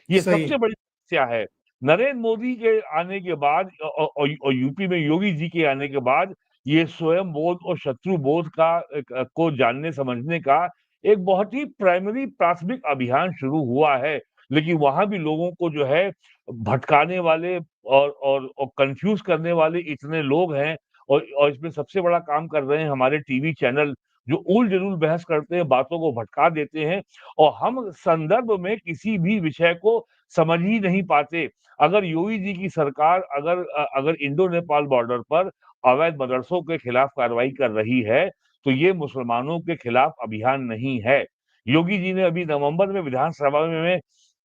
Speaker 2: ये
Speaker 1: सही।
Speaker 2: सबसे बड़ी समस्या है। नरेंद्र मोदी के आने के बाद और यूपी में योगी जी के आने के बाद ये स्वयं बोध और शत्रु बोध को जानने समझने का एक बहुत ही प्राथमिक अभियान शुरू हुआ है। लेकिन वहाँ भी लोगों को जो है भटकाने वाले और कन्फ्यूज़ करने वाले इतने लोग हैं और इसमें सबसे बड़ा काम कर रहे हैं हमारे टीवी चैनल जो ऊल-जलूल बहस करते हैं, बातों को भटका देते हैं और हम संदर्भ में किसी भी विषय को समझ ही नहीं पाते। अगर योगी जी की सरकार अगर इंडो-नेपाल बॉर्डर पर अवैध मदरसों के खिलाफ कार्रवाई कर रही है, तो ये मुसलमानों के खिलाफ अभियान नहीं है। योगी जी ने अभी नवंबर में विधानसभा में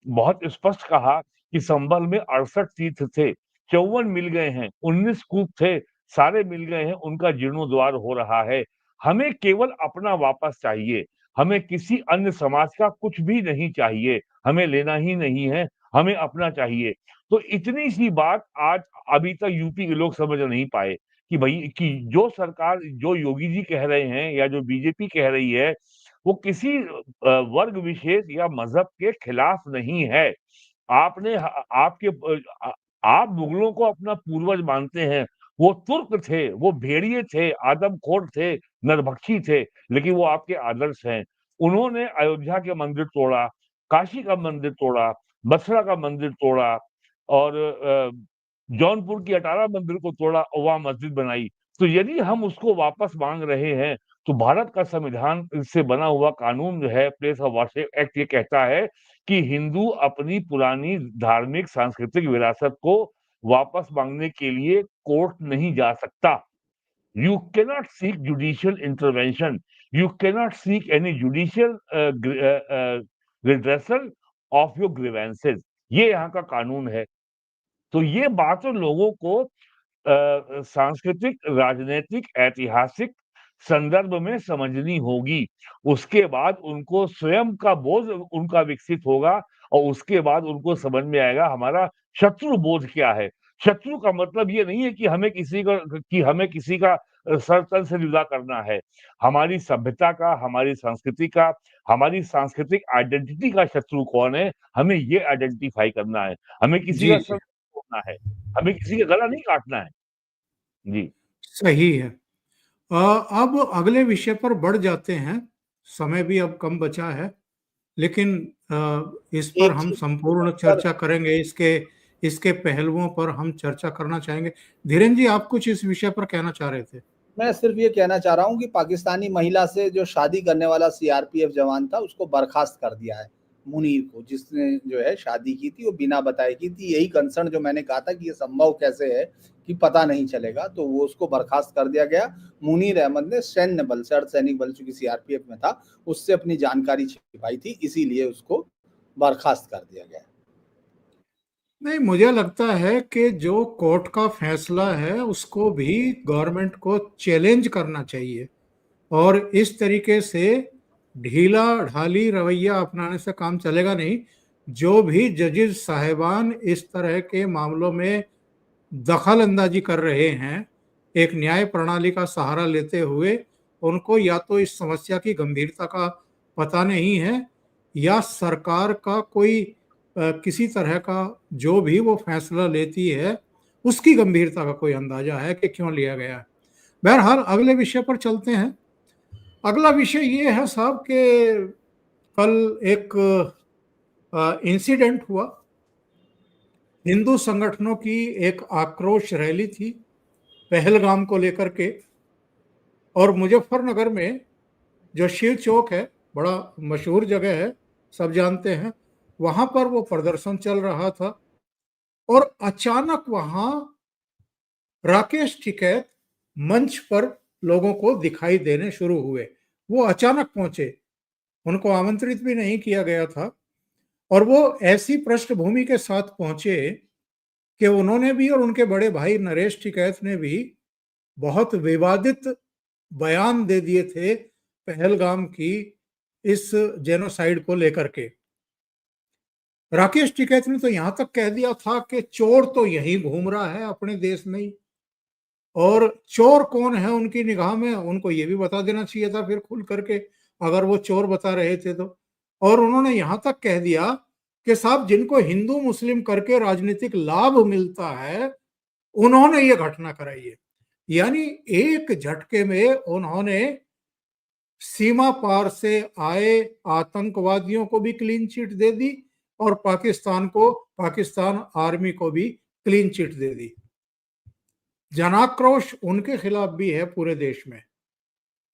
Speaker 2: बहुत स्पष्ट कहा कि संभल में 68 तीर्थ थे, 54 मिल गए हैं, 19 कूप थे, सारे मिल गए हैं, उनका जीर्णोद्धार हो रहा है। हमें केवल अपना वापस चाहिए। हमें किसी अन्य समाज का कुछ भी नहीं चाहिए, हमें लेना ही नहीं है, हमें अपना चाहिए। तो इतनी सी बात आज अभी तक यूपी के लोग समझ नहीं पाए कि भई कि जो सरकार जो योगी जी कह रहे हैं या जो बीजेपी कह रही है, वो किसी वर्ग विशेष या मज़हब के खिलाफ नहीं है। आपने ह आपके आप मुगलों को अपना पूर्वज मानते हैं, वो तुर्क थे, वो भेड़िए थे, आदमखोर थे, नरभक्षी थे, लेकिन वो आपके आदर्श हैं। उन्होंने अयोध्या के मंदिर तोड़ा, काशी का मंदिर तोड़ा, मथुरा का मंदिर तोड़ा और जौनपुर की अटाला मंदिर को तोड़ा और वहाँ मस्जिद बनाई। तो यदि हम उसको वापस माँग रहे हैं, तो भारत का संविधान से बना हुआ कानून जो है प्लेस ऑफ वर्शिप एक्ट ये कहता है कि हिंदू अपनी पुरानी धार्मिक सांस्कृतिक विरासत को वापस माँगने के लिए कोर्ट नहीं जा सकता। You cannot seek judicial intervention. You cannot seek any judicial redressal of your grievances. ये यहाँ का कानून है। तो ये बात तो लोगों को सांस्कृतिक, राजनैतिक, ऐतिहासिक संदर्भ में समझनी होगी। उसके बाद उनको स्वयं का बोध उनका विकसित होगा और उसके बाद उनको समझ में आएगा हमारा शत्रु बोध क्या है। शत्रु का मतलब ये नहीं है कि हमें किसी का सर तन से जुदा करना है। हमारी सभ्यता का, हमारी संस्कृति का, हमारी सांस्कृतिक आइडेंटिटी का शत्रु कौन है, हमें ये आइडेंटिफ़ाई करना है। हमें किसी
Speaker 1: जी,
Speaker 2: का
Speaker 1: जी।
Speaker 2: सर तोड़ना है, हमें किसी का गला नहीं काटना है। जी।
Speaker 1: सही है। अब अगले विषय पर बढ़ जाते हैं। समय भी अब कम बचा है, लेकिन इस पर
Speaker 3: एक
Speaker 1: हम
Speaker 3: चीज
Speaker 1: संपूर्ण
Speaker 3: सर,
Speaker 1: चर्चा करेंगे। इसके इसके पहलुओं पर हम चर्चा करना चाहेंगे। धीरेन जी, आप कुछ इस विषय पर कहना चाह रहे थे?
Speaker 3: मैं सिर्फ ये कहना चाह रहा हूँ कि पाकिस्तानी महिला से जो शादी करने वाला सीआरपीएफ जवान था उसको बर्खास्त कर दिया है। मुनीर को, जिसने जो है शादी की थी वो बिना बताए की थी। यही कंसर्न जो मैंने कहा था कि ये संभव कैसे है कि पता नहीं चलेगा, तो वो उसको बर्खास्त कर दिया गया। मुनीर अहमद ने सैन्य बल से, अर्धसैनिक बल चूंकि सीआरपीएफ में था, उससे अपनी जानकारी छिपाई थी, इसीलिए उसको बर्खास्त कर दिया गया।
Speaker 1: नहीं, मुझे लगता है कि जो कोर्ट का फैसला है उसको भी गवर्नमेंट को चैलेंज करना चाहिए और इस तरीके से ढीला-ढाली रवैया अपनाने से काम चलेगा नहीं। जो भी जजेस साहिबान इस तरह के मामलों में दखल अंदाजी कर रहे हैं, एक न्याय प्रणाली का सहारा लेते हुए, उनको या तो इस समस्या की गंभीरता का पता नहीं है या सरकार का कोई किसी तरह का जो भी वो फैसला लेती है, उसकी गंभीरता का कोई अंदाजा है कि क्यों लिया गया है। बहरहाल अगले विषय पर चलते हैं। अगला विषय ये है साहब कि कल एक इंसिडेंट हुआ। हिंदू संगठनों की एक आक्रोश रैली थी पहलगाम को लेकर के, और मुजफ्फरनगर में जो शिव चौक है, बड़ा मशहूर जगह है, सब जानते हैं, वहां पर वो प्रदर्शन चल रहा था और अचानक वहां राकेश टिकैत मंच पर लोगों को दिखाई देने शुरू हुए। वो अचानक पहुंचे, उनको आमंत्रित भी नहीं किया गया था, और वो ऐसी पृष्ठभूमि के साथ पहुंचे कि उन्होंने भी और उनके बड़े भाई नरेश टिकैत ने भी बहुत विवादित बयान दे दिए थे पहलगाम की इस जेनोसाइड को लेकर के। राकेश टिकैत ने तो यहां तक कह दिया था कि चोर तो यहीं घूम रहा है अपने देश में ही, और चोर कौन है उनकी निगाह में उनको ये भी बता देना चाहिए था फिर खुल करके, अगर वो चोर बता रहे थे तो। और उन्होंने यहां तक कह दिया कि साहब जिनको हिंदू मुस्लिम करके राजनीतिक लाभ मिलता है उन्होंने ये घटना कराई है। यानी एक झटके में उन्होंने सीमा पार से आए आतंकवादियों को भी क्लीन चिट दे दी और पाकिस्तान आर्मी को भी क्लीन चिट दे दी। जनाक्रोश उनके खिलाफ भी है पूरे देश में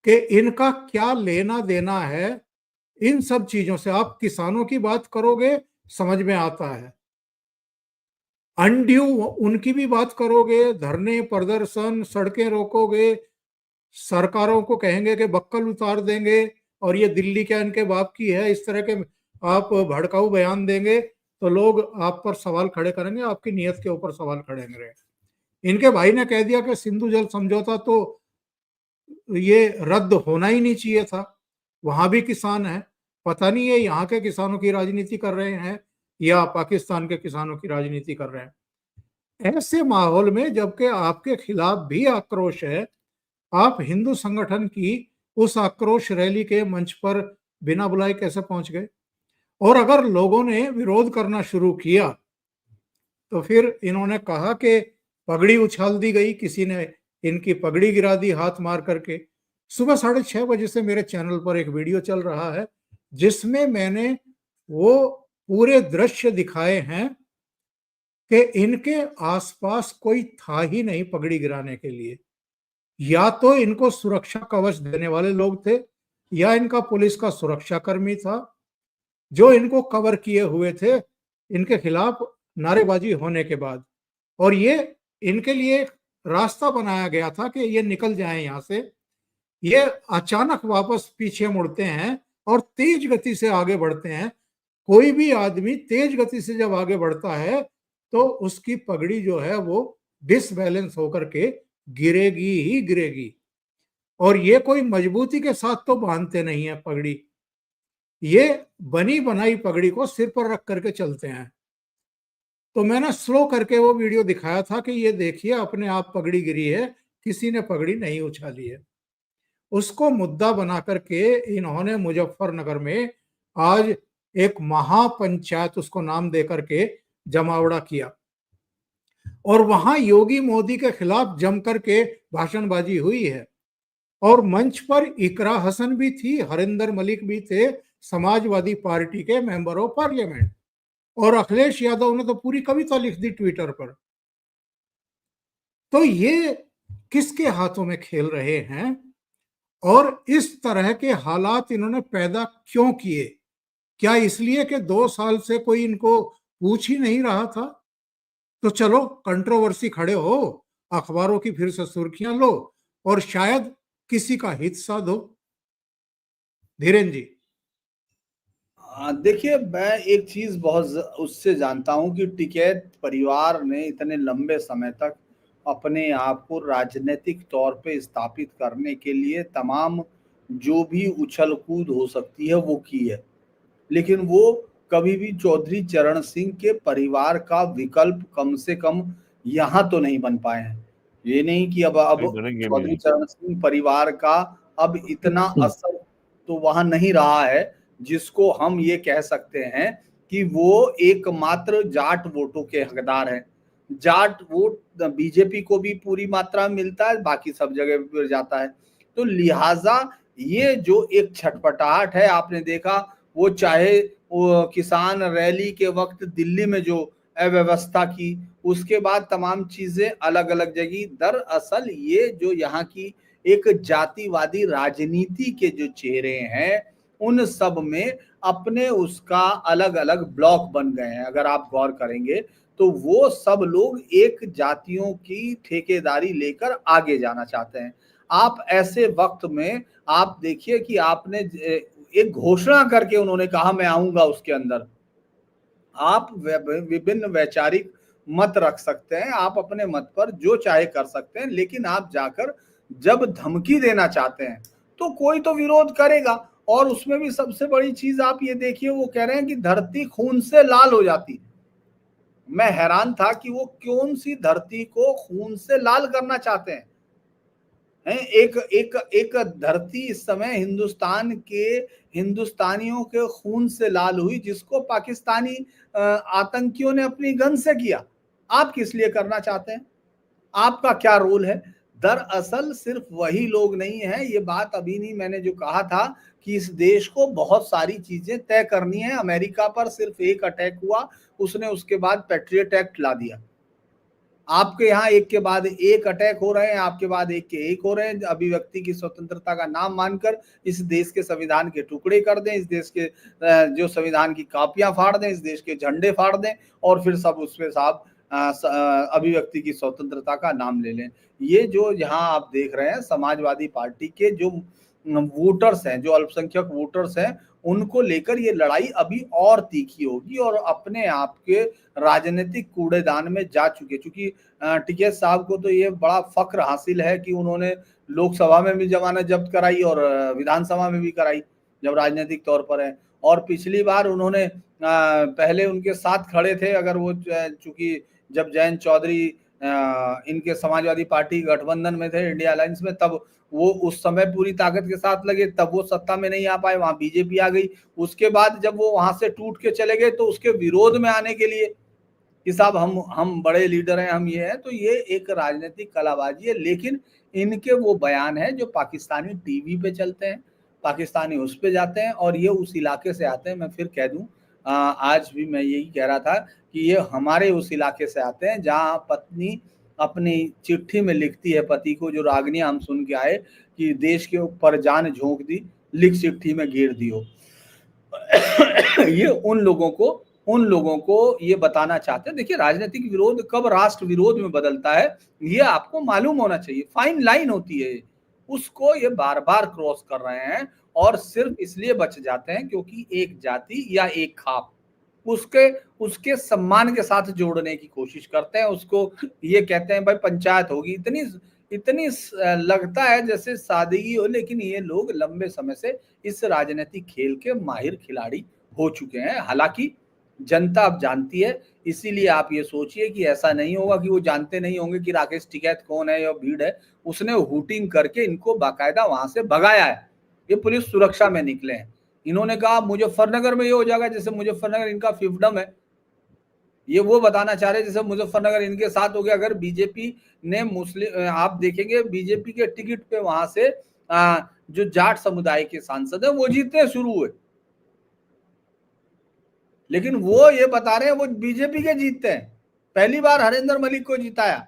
Speaker 1: कि इनका क्या लेना देना है इन सब चीजों से। आप किसानों की बात करोगे समझ में आता है, अनड्यू उनकी भी बात करोगे, धरने प्रदर्शन सड़कें रोकोगे, सरकारों को कहेंगे कि बक्कल उतार देंगे और ये दिल्ली क्या इनके बाप की है, इस तरह के आप भड़काऊ बयान देंगे तो लोग आप पर सवाल खड़े करेंगे, आपकी नीयत के ऊपर सवाल खड़े करेंगे। इनके भाई ने कह दिया कि सिंधु जल समझौता तो ये रद्द होना ही नहीं चाहिए था। वहां भी किसान है, पता नहीं है यहाँ के किसानों की राजनीति कर रहे हैं या पाकिस्तान के किसानों की राजनीति कर रहे हैं। ऐसे माहौल में जबकि आपके खिलाफ भी आक्रोश है, आप हिंदू संगठन की उस आक्रोश रैली के मंच पर बिना बुलाए कैसे पहुंच गए? और अगर लोगों ने विरोध करना शुरू किया तो फिर इन्होंने कहा कि पगड़ी उछाल दी गई, किसी ने इनकी पगड़ी गिरा दी हाथ मार करके। सुबह 6:30 बजे से मेरे चैनल पर एक वीडियो चल रहा है जिसमें मैंने वो पूरे दृश्य दिखाए हैं कि इनके आसपास कोई था ही नहीं पगड़ी गिराने के लिए। या तो इनको सुरक्षा कवच देने वाले लोग थे या इनका पुलिस का सुरक्षा कर्मी था जो इनको कवर किए हुए थे इनके खिलाफ नारेबाजी होने के बाद। और ये इनके लिए एक रास्ता बनाया गया था कि ये निकल जाएं यहाँ से। ये अचानक वापस पीछे मुड़ते हैं और तेज गति से आगे बढ़ते हैं। कोई भी आदमी तेज गति से जब आगे बढ़ता है तो उसकी पगड़ी जो है वो डिसबैलेंस होकर के गिरेगी ही गिरेगी। और ये कोई मजबूती के साथ तो बांधते नहीं है पगड़ी, ये बनी बनाई पगड़ी को सिर पर रख करके चलते हैं। तो मैंने स्लो करके वो वीडियो दिखाया था कि ये देखिए अपने आप पगड़ी गिरी है, किसी ने पगड़ी नहीं उछाली है। उसको मुद्दा बना करके इन्होंने मुजफ्फरनगर में आज एक महापंचायत उसको नाम दे करके जमावड़ा किया और वहां योगी मोदी के खिलाफ जम करके भाषणबाजी हुई है। और मंच पर इकरा हसन भी थी, हरिंदर मलिक भी थे, समाजवादी पार्टी के मेंबर ऑफ पार्लियामेंट, और अखिलेश यादव ने तो पूरी कविता लिख दी ट्विटर पर। तो ये किसके हाथों में खेल रहे हैं और इस तरह के हालात इन्होंने पैदा क्यों किए? क्या इसलिए कि 2 साल से कोई इनको पूछ ही नहीं रहा था? तो चलो कंट्रोवर्सी खड़े हो, अखबारों की फिर से सुर्खियां लो और शायद किसी का हित साधो। धीरेन्द्र जी।
Speaker 3: देखिए, मैं एक चीज बहुत उससे जानता हूं कि टिकैत परिवार ने इतने लंबे समय तक अपने आप को राजनीतिक तौर पे स्थापित करने के लिए तमाम जो भी उछल कूद हो सकती है वो की है, लेकिन वो कभी भी चौधरी चरण सिंह के परिवार का विकल्प कम से कम यहाँ तो नहीं बन पाए हैं। ये नहीं कि अब चौधरी चरण सिंह परिवार का अब इतना असर तो वहां नहीं रहा है जिसको हम ये कह सकते हैं कि वो एकमात्र जाट वोटों के हकदार हैं। जाट वोट बीजेपी को भी पूरी मात्रा में मिलता है, बाकी सब जगह पर जाता है। तो लिहाजा ये जो एक छटपटाहट है, आपने देखा वो चाहे वो किसान रैली के वक्त दिल्ली में जो अव्यवस्था की, उसके बाद तमाम चीजें अलग अलग जगह। दरअसल ये जो यहाँ की एक जातिवादी राजनीति के जो चेहरे हैं उन सब में अपने उसका अलग अलग ब्लॉक बन गए हैं। अगर आप गौर करेंगे तो वो सब लोग एक जातियों की ठेकेदारी लेकर आगे जाना चाहते हैं। आप ऐसे वक्त में आप देखिए कि आपने एक घोषणा करके उन्होंने कहा मैं आऊंगा उसके अंदर। आप विभिन्न वैचारिक मत रख सकते हैं, आप अपने मत पर जो चाहे कर सकते हैं, लेकिन आप जाकर जब धमकी देना चाहते हैं तो कोई तो विरोध करेगा। और उसमें भी सबसे बड़ी चीज आप ये देखिए, वो कह रहे हैं कि धरती खून से लाल हो जाती है। मैं हैरान था कि वो कौन सी धरती को खून से लाल करना चाहते हैं। एक एक एक धरती इस समय हिंदुस्तान के हिंदुस्तानियों के खून से लाल हुई, जिसको पाकिस्तानी आतंकियों ने अपनी गन से किया। आप किस लिए करना चाहते हैं? आपका क्या रोल है? दरअसल सिर्फ वही लोग नहीं है, ये बात अभी नहीं मैंने जो कहा था कि इस देश को बहुत सारी चीजें तय करनी है। अमेरिका पर सिर्फ एक अटैक हुआ, उसने उसके बाद पैट्रियट एक्ट ला दिया। आपके यहाँ एक के बाद एक अटैक हो रहे हैं, आपके बाद एक के एक हो रहे हैं। अभिव्यक्ति की स्वतंत्रता का नाम मानकर इस देश के संविधान के टुकड़े कर दें, इस देश के जो संविधान की कापियां फाड़ दें, इस देश के झंडे फाड़ दें, और फिर सब उसमें साहब अभिव्यक्ति की स्वतंत्रता का नाम ले लें। ये जो यहाँ आप देख रहे हैं, समाजवादी पार्टी के जो वोटर्स हैं, जो अल्पसंख्यक वोटर्स हैं, उनको लेकर ये लड़ाई अभी और तीखी होगी और अपने आप के राजनीतिक कूड़ेदान में जा चुके। चूंकि टिकैत साहब को तो ये बड़ा फक्र हासिल है कि उन्होंने लोकसभा में भी जमानत जब्त कराई और विधानसभा में भी कराई, जब राजनीतिक तौर पर है। और पिछली बार उन्होंने पहले उनके साथ खड़े थे, अगर वो चूंकि जब जयंत चौधरी इनके समाजवादी पार्टी गठबंधन में थे, इंडिया अलायंस में, तब वो उस समय पूरी ताकत के साथ लगे, तब वो सत्ता में नहीं आ पाए, वहां बीजेपी आ गई। उसके बाद जब वो वहां से टूट के चले गए तो उसके विरोध में आने के लिए कि साहब हम बड़े लीडर हैं, हम ये हैं। तो ये एक राजनीतिक कलाबाजी है, लेकिन इनके वो बयान है जो पाकिस्तानी टीवी पे चलते हैं, पाकिस्तानी उस पे जाते हैं, और ये उस इलाके से आते हैं। मैं फिर कह दूं, आज भी मैं यही कह रहा था कि ये हमारे उस इलाके से आते हैं जहां पत्नी अपनी चिट्ठी में लिखती है पति को, जो रागनी हम सुन के आए कि देश के ऊपर जान झोंक दी, लिख चिट्ठी में घेर दियो। ये उन लोगों को ये बताना चाहते हैं। देखिए, राजनीतिक विरोध कब राष्ट्र विरोध में बदलता है ये आपको मालूम होना चाहिए। फाइन लाइन होती है, उसको ये बार बार क्रॉस कर रहे हैं और सिर्फ इसलिए बच जाते हैं क्योंकि एक जाति या एक खाप उसके सम्मान के साथ जोड़ने की कोशिश करते हैं। उसको ये कहते हैं भाई पंचायत होगी, इतनी लगता है जैसे सादगी हो, लेकिन ये लोग लंबे समय से इस राजनीतिक खेल के माहिर खिलाड़ी हो चुके हैं। हालांकि जनता अब जानती है, इसीलिए आप ये सोचिए कि ऐसा नहीं होगा कि वो जानते नहीं होंगे कि राकेश टिकैत कौन है या भीड़ है। उसने हुटिंग करके इनको बाकायदा वहां से भगाया है। ये पुलिस सुरक्षा में निकले हैं। इन्होंने कहा मुजफ्फरनगर में ये हो जाएगा, जैसे मुजफ्फरनगर इनका फिफ्डम है। ये वो बताना चाह रहे हैं जैसे मुजफ्फरनगर इनके साथ हो गया। अगर बीजेपी ने मुस्लिम, आप देखेंगे बीजेपी के टिकट पे वहां से जो जाट समुदाय के सांसद है वो जीतने शुरू हुए, लेकिन वो ये बता रहे हैं वो बीजेपी के जीतते हैं। पहली बार हरिंदर मलिक को जिताया,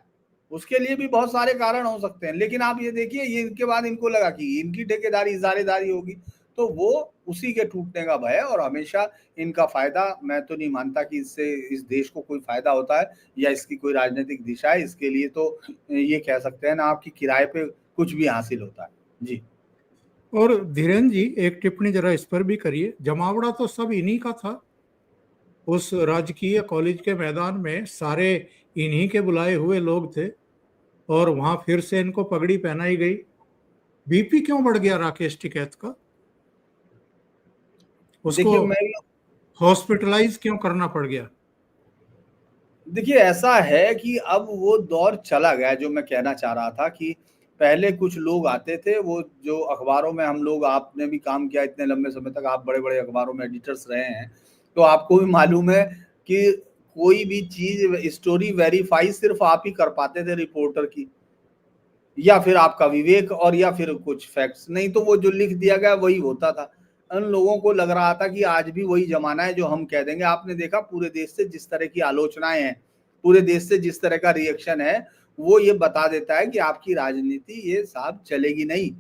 Speaker 3: उसके लिए भी बहुत सारे कारण हो सकते हैं, लेकिन आप ये देखिए, ये इनके बाद इनको लगा कि इनकी ठेकेदारी इजारेदारी होगी, तो वो उसी के टूटने का भय है। और हमेशा इनका फायदा, मैं तो नहीं मानता कि इससे इस देश को कोई फायदा होता है या इसकी कोई राजनीतिक दिशा है। इसके लिए तो ये कह सकते हैं ना आपकी किराए पे कुछ भी हासिल होता है। जी।
Speaker 1: और धीरेन्द्र जी, एक टिप्पणी जरा इस पर भी करिए। जमावड़ा तो सब इन्हीं का था, उस राजकीय कॉलेज के मैदान में सारे इन्हीं के बुलाए हुए लोग थे और वहां फिर से इनको पगड़ी पहनाई गई। बीपी क्यों बढ़ गया राकेश टिकैत का? उसको हॉस्पिटलाइज क्यों करना पड़ गया?
Speaker 3: देखिए, ऐसा है कि अब वो दौर चला गया जो मैं कहना चाह रहा था कि पहले कुछ लोग आते थे, वो जो अखबारों में हम लोग, आपने भी काम किया इतने लंबे समय तक, आप बड़े बड़े अखबारों में एडिटर्स रहे हैं, तो आपको भी मालूम है कि कोई भी चीज स्टोरी वेरीफाई सिर्फ आप ही कर पाते थे रिपोर्टर की, या फिर आपका विवेक, और या फिर कुछ फैक्ट्स, नहीं तो वो जो लिख दिया गया वही होता था। उन लोगों को लग रहा था कि आज भी वही जमाना है जो हम कह देंगे। आपने देखा पूरे देश से जिस तरह की आलोचनाएं हैं, पूरे देश से जिस तरह का रिएक्शन है, वो ये बता देता है कि आपकी राजनीति ये साहब चलेगी नहीं,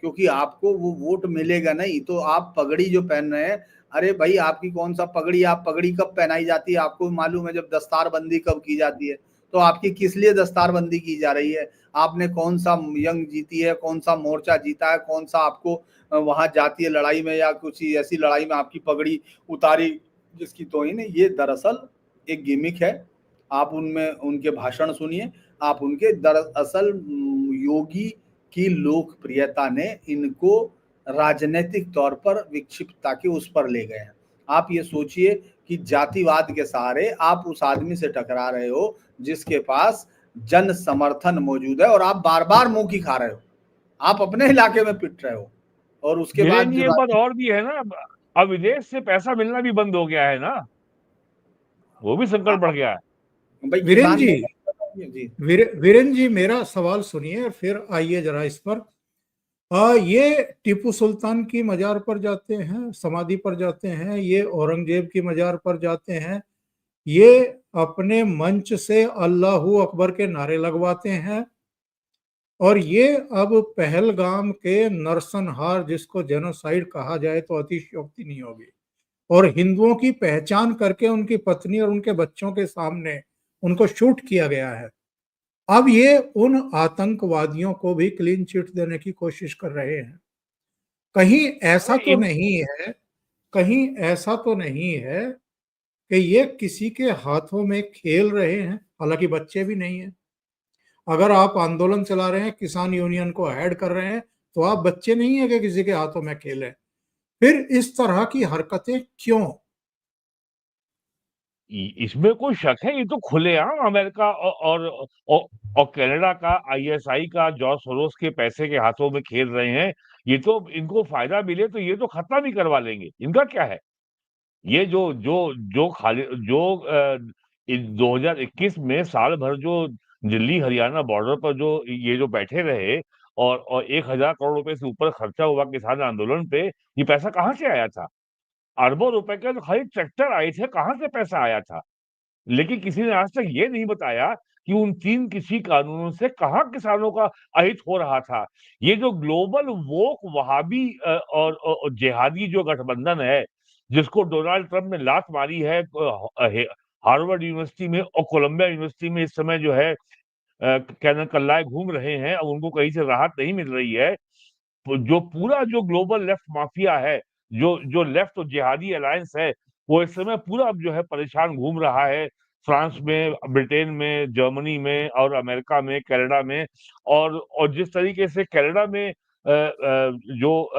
Speaker 3: क्योंकि आपको वो वोट मिलेगा नहीं। तो आप पगड़ी जो पहन रहे हैं, अरे भाई आपकी कौन सा पगड़ी, आप पगड़ी कब पहनाई जाती है आपको मालूम है? जब दस्तारबंदी कब की जाती है, तो आपकी किस लिए दस्तारबंदी की जा रही है? आपने कौन सा जंग जीती है, कौन सा मोर्चा जीता है, कौन सा आपको वहां जातीय लड़ाई में या कुछ ऐसी लड़ाई में आपकी पगड़ी उतारी जिसकी तौहीन है? ये दरअसल एक गिमिक है। आप उनमें उनके भाषण सुनिए, आप उनके दरअसल योगी की लोकप्रियता ने इनको राजनीतिक तौर पर विक्षिप्तता के उस पर ले गए हैं। आप ये सोचिए कि जातिवाद के सहारे आप उस आदमी से टकरा रहे हो जिसके पास जन समर्थन मौजूद है, और आप बार बार मुंह की खा रहे हो, आप अपने इलाके में पिट रहे हो, और उसके बाद
Speaker 2: धीरेन्द्र जी, एक बात और भी है ना, अब विदेश से पैसा मिलना भी बंद हो गया है ना, वो भी संकट बढ़ गया है।
Speaker 3: भाई
Speaker 1: वीरेंद्र
Speaker 3: जी,
Speaker 1: जी, वीरेंद्र जी, मेरा सवाल सुनिए फिर आइए जरा इस पर। ये टिप्पू सुल्तान की मजार पर जाते हैं, समाधि पर जाते हैं, ये औरंगजेब की मजार पर जाते हैं, ये अपने मंच से अल्लाहू अकबर के नारे लगवाते हैं, और ये अब पहलगाम के नरसंहार, जिसको जेनोसाइड कहा जाए तो अतिशयोक्ति नहीं होगी, और हिंदुओं की पहचान करके उनकी पत्नी और उनके बच्चों के सामने उनको शूट किया गया है। अब ये उन आतंकवादियों को भी क्लीन चिट देने की कोशिश कर रहे हैं। कहीं ऐसा तो नहीं है, कहीं ऐसा तो नहीं है कि ये किसी के हाथों में खेल रहे हैं? हालांकि बच्चे भी नहीं हैं। अगर आप आंदोलन चला रहे हैं, किसान यूनियन को ऐड कर रहे हैं, तो आप बच्चे नहीं है कि किसी के हाथों में खेल है। फिर इस तरह की हरकतें क्यों?
Speaker 2: इसमें कोई शक है? ये तो खुलेआम अमेरिका और कनाडा का आईएसआई का जॉर्ज सोरोस के पैसे के हाथों में खेल रहे हैं। ये तो इनको फायदा मिले तो ये तो खत्म ही करवा लेंगे। इनका क्या है? ये जो जो जो खाली जो 2021 में साल भर जो दिल्ली हरियाणा बॉर्डर पर जो ये जो बैठे रहे और 1000 करोड़ रुपए से ऊपर खर्चा हुआ किसान आंदोलन पे, ये पैसा कहाँ से आया था? अरबों रुपए के तो खाली ट्रैक्टर आए थे, कहाँ से पैसा आया था? लेकिन किसी ने आज तक ये नहीं बताया कि उन 3 कृषि कानूनों से कहाँ किसानों का अहित हो रहा था। ये जो ग्लोबल वोक वहाबी और जिहादी जो गठबंधन है, जिसको डोनाल्ड ट्रंप ने लात मारी है हार्वर्ड यूनिवर्सिटी में और कोलंबिया यूनिवर्सिटी में, इस समय जो है कहना कल्लाए घूम रहे हैं, अब उनको कहीं से राहत नहीं मिल रही है। जो पूरा जो ग्लोबल लेफ्ट माफिया है, जो जो लेफ्ट और जिहादी अलायंस है, वो इस समय पूरा अब जो है परेशान घूम रहा है फ्रांस में, ब्रिटेन में, जर्मनी में और अमेरिका में, कनाडा में। और जिस तरीके से कनाडा में जो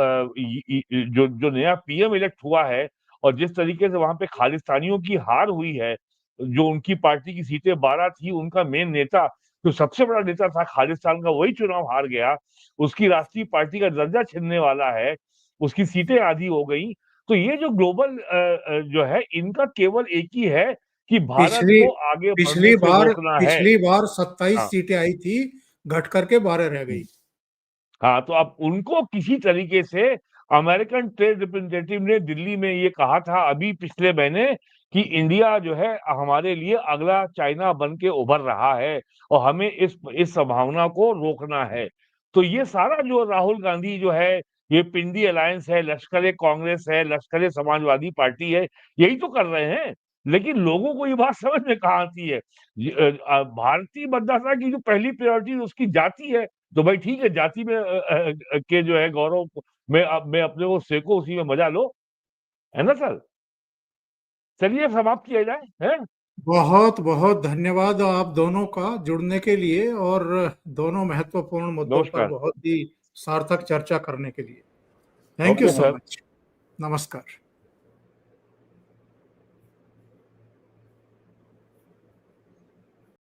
Speaker 2: नया पीएम इलेक्ट हुआ है और जिस तरीके से वहां पे खालिस्तानियों की हार हुई है, जो उनकी पार्टी की सीटें 12 थी, उनका मेन नेता जो सबसे बड़ा नेता था खालिस्तान का, वही चुनाव हार गया। उसकी राष्ट्रीय पार्टी का दर्जा छिनने वाला है, उसकी सीटें आधी हो गई। तो ये जो ग्लोबल जो है, इनका केवल एक ही है कि भारत
Speaker 1: पिछली
Speaker 2: को आगे बढ़ने से रोकना है।
Speaker 1: पिछली बार 27
Speaker 2: हाँ।
Speaker 1: सीटें आई थी, घट करके 12 रह गई।
Speaker 2: हाँ, तो अब उनको किसी तरीके से अमेरिकन ट्रेड रिप्रेजेंटेटिव ने दिल्ली में ये कहा था अभी पिछले महीने कि इंडिया जो है हमारे लिए अगला चाइना बन के उभर रहा है और हमें इस संभावना को रोकना है। तो ये सारा जो राहुल गांधी जो है, ये पिंडी अलायंस है, लश्कर ए कांग्रेस है, लश्कर ए समाजवादी पार्टी है, यही तो कर रहे हैं। लेकिन लोगों को ये बात समझ में कहाँ आती है? भारतीय मतदाता की जो पहली प्रायोरिटी उसकी जाति है, तो भाई ठीक है, जाति में के जो है गौरव में अपने को सेको, उसी में मजा लो, है ना सर? चलिए समाप्त किया जाए, हैं?
Speaker 1: बहुत बहुत धन्यवाद आप दोनों का जुड़ने के लिए और दोनों महत्वपूर्ण मुद्दों पर
Speaker 2: नमस्कार।
Speaker 1: बहुत ही सार्थक चर्चा करने के लिए। Thank you
Speaker 2: okay
Speaker 1: so
Speaker 2: sir.
Speaker 1: Much. नमस्कार।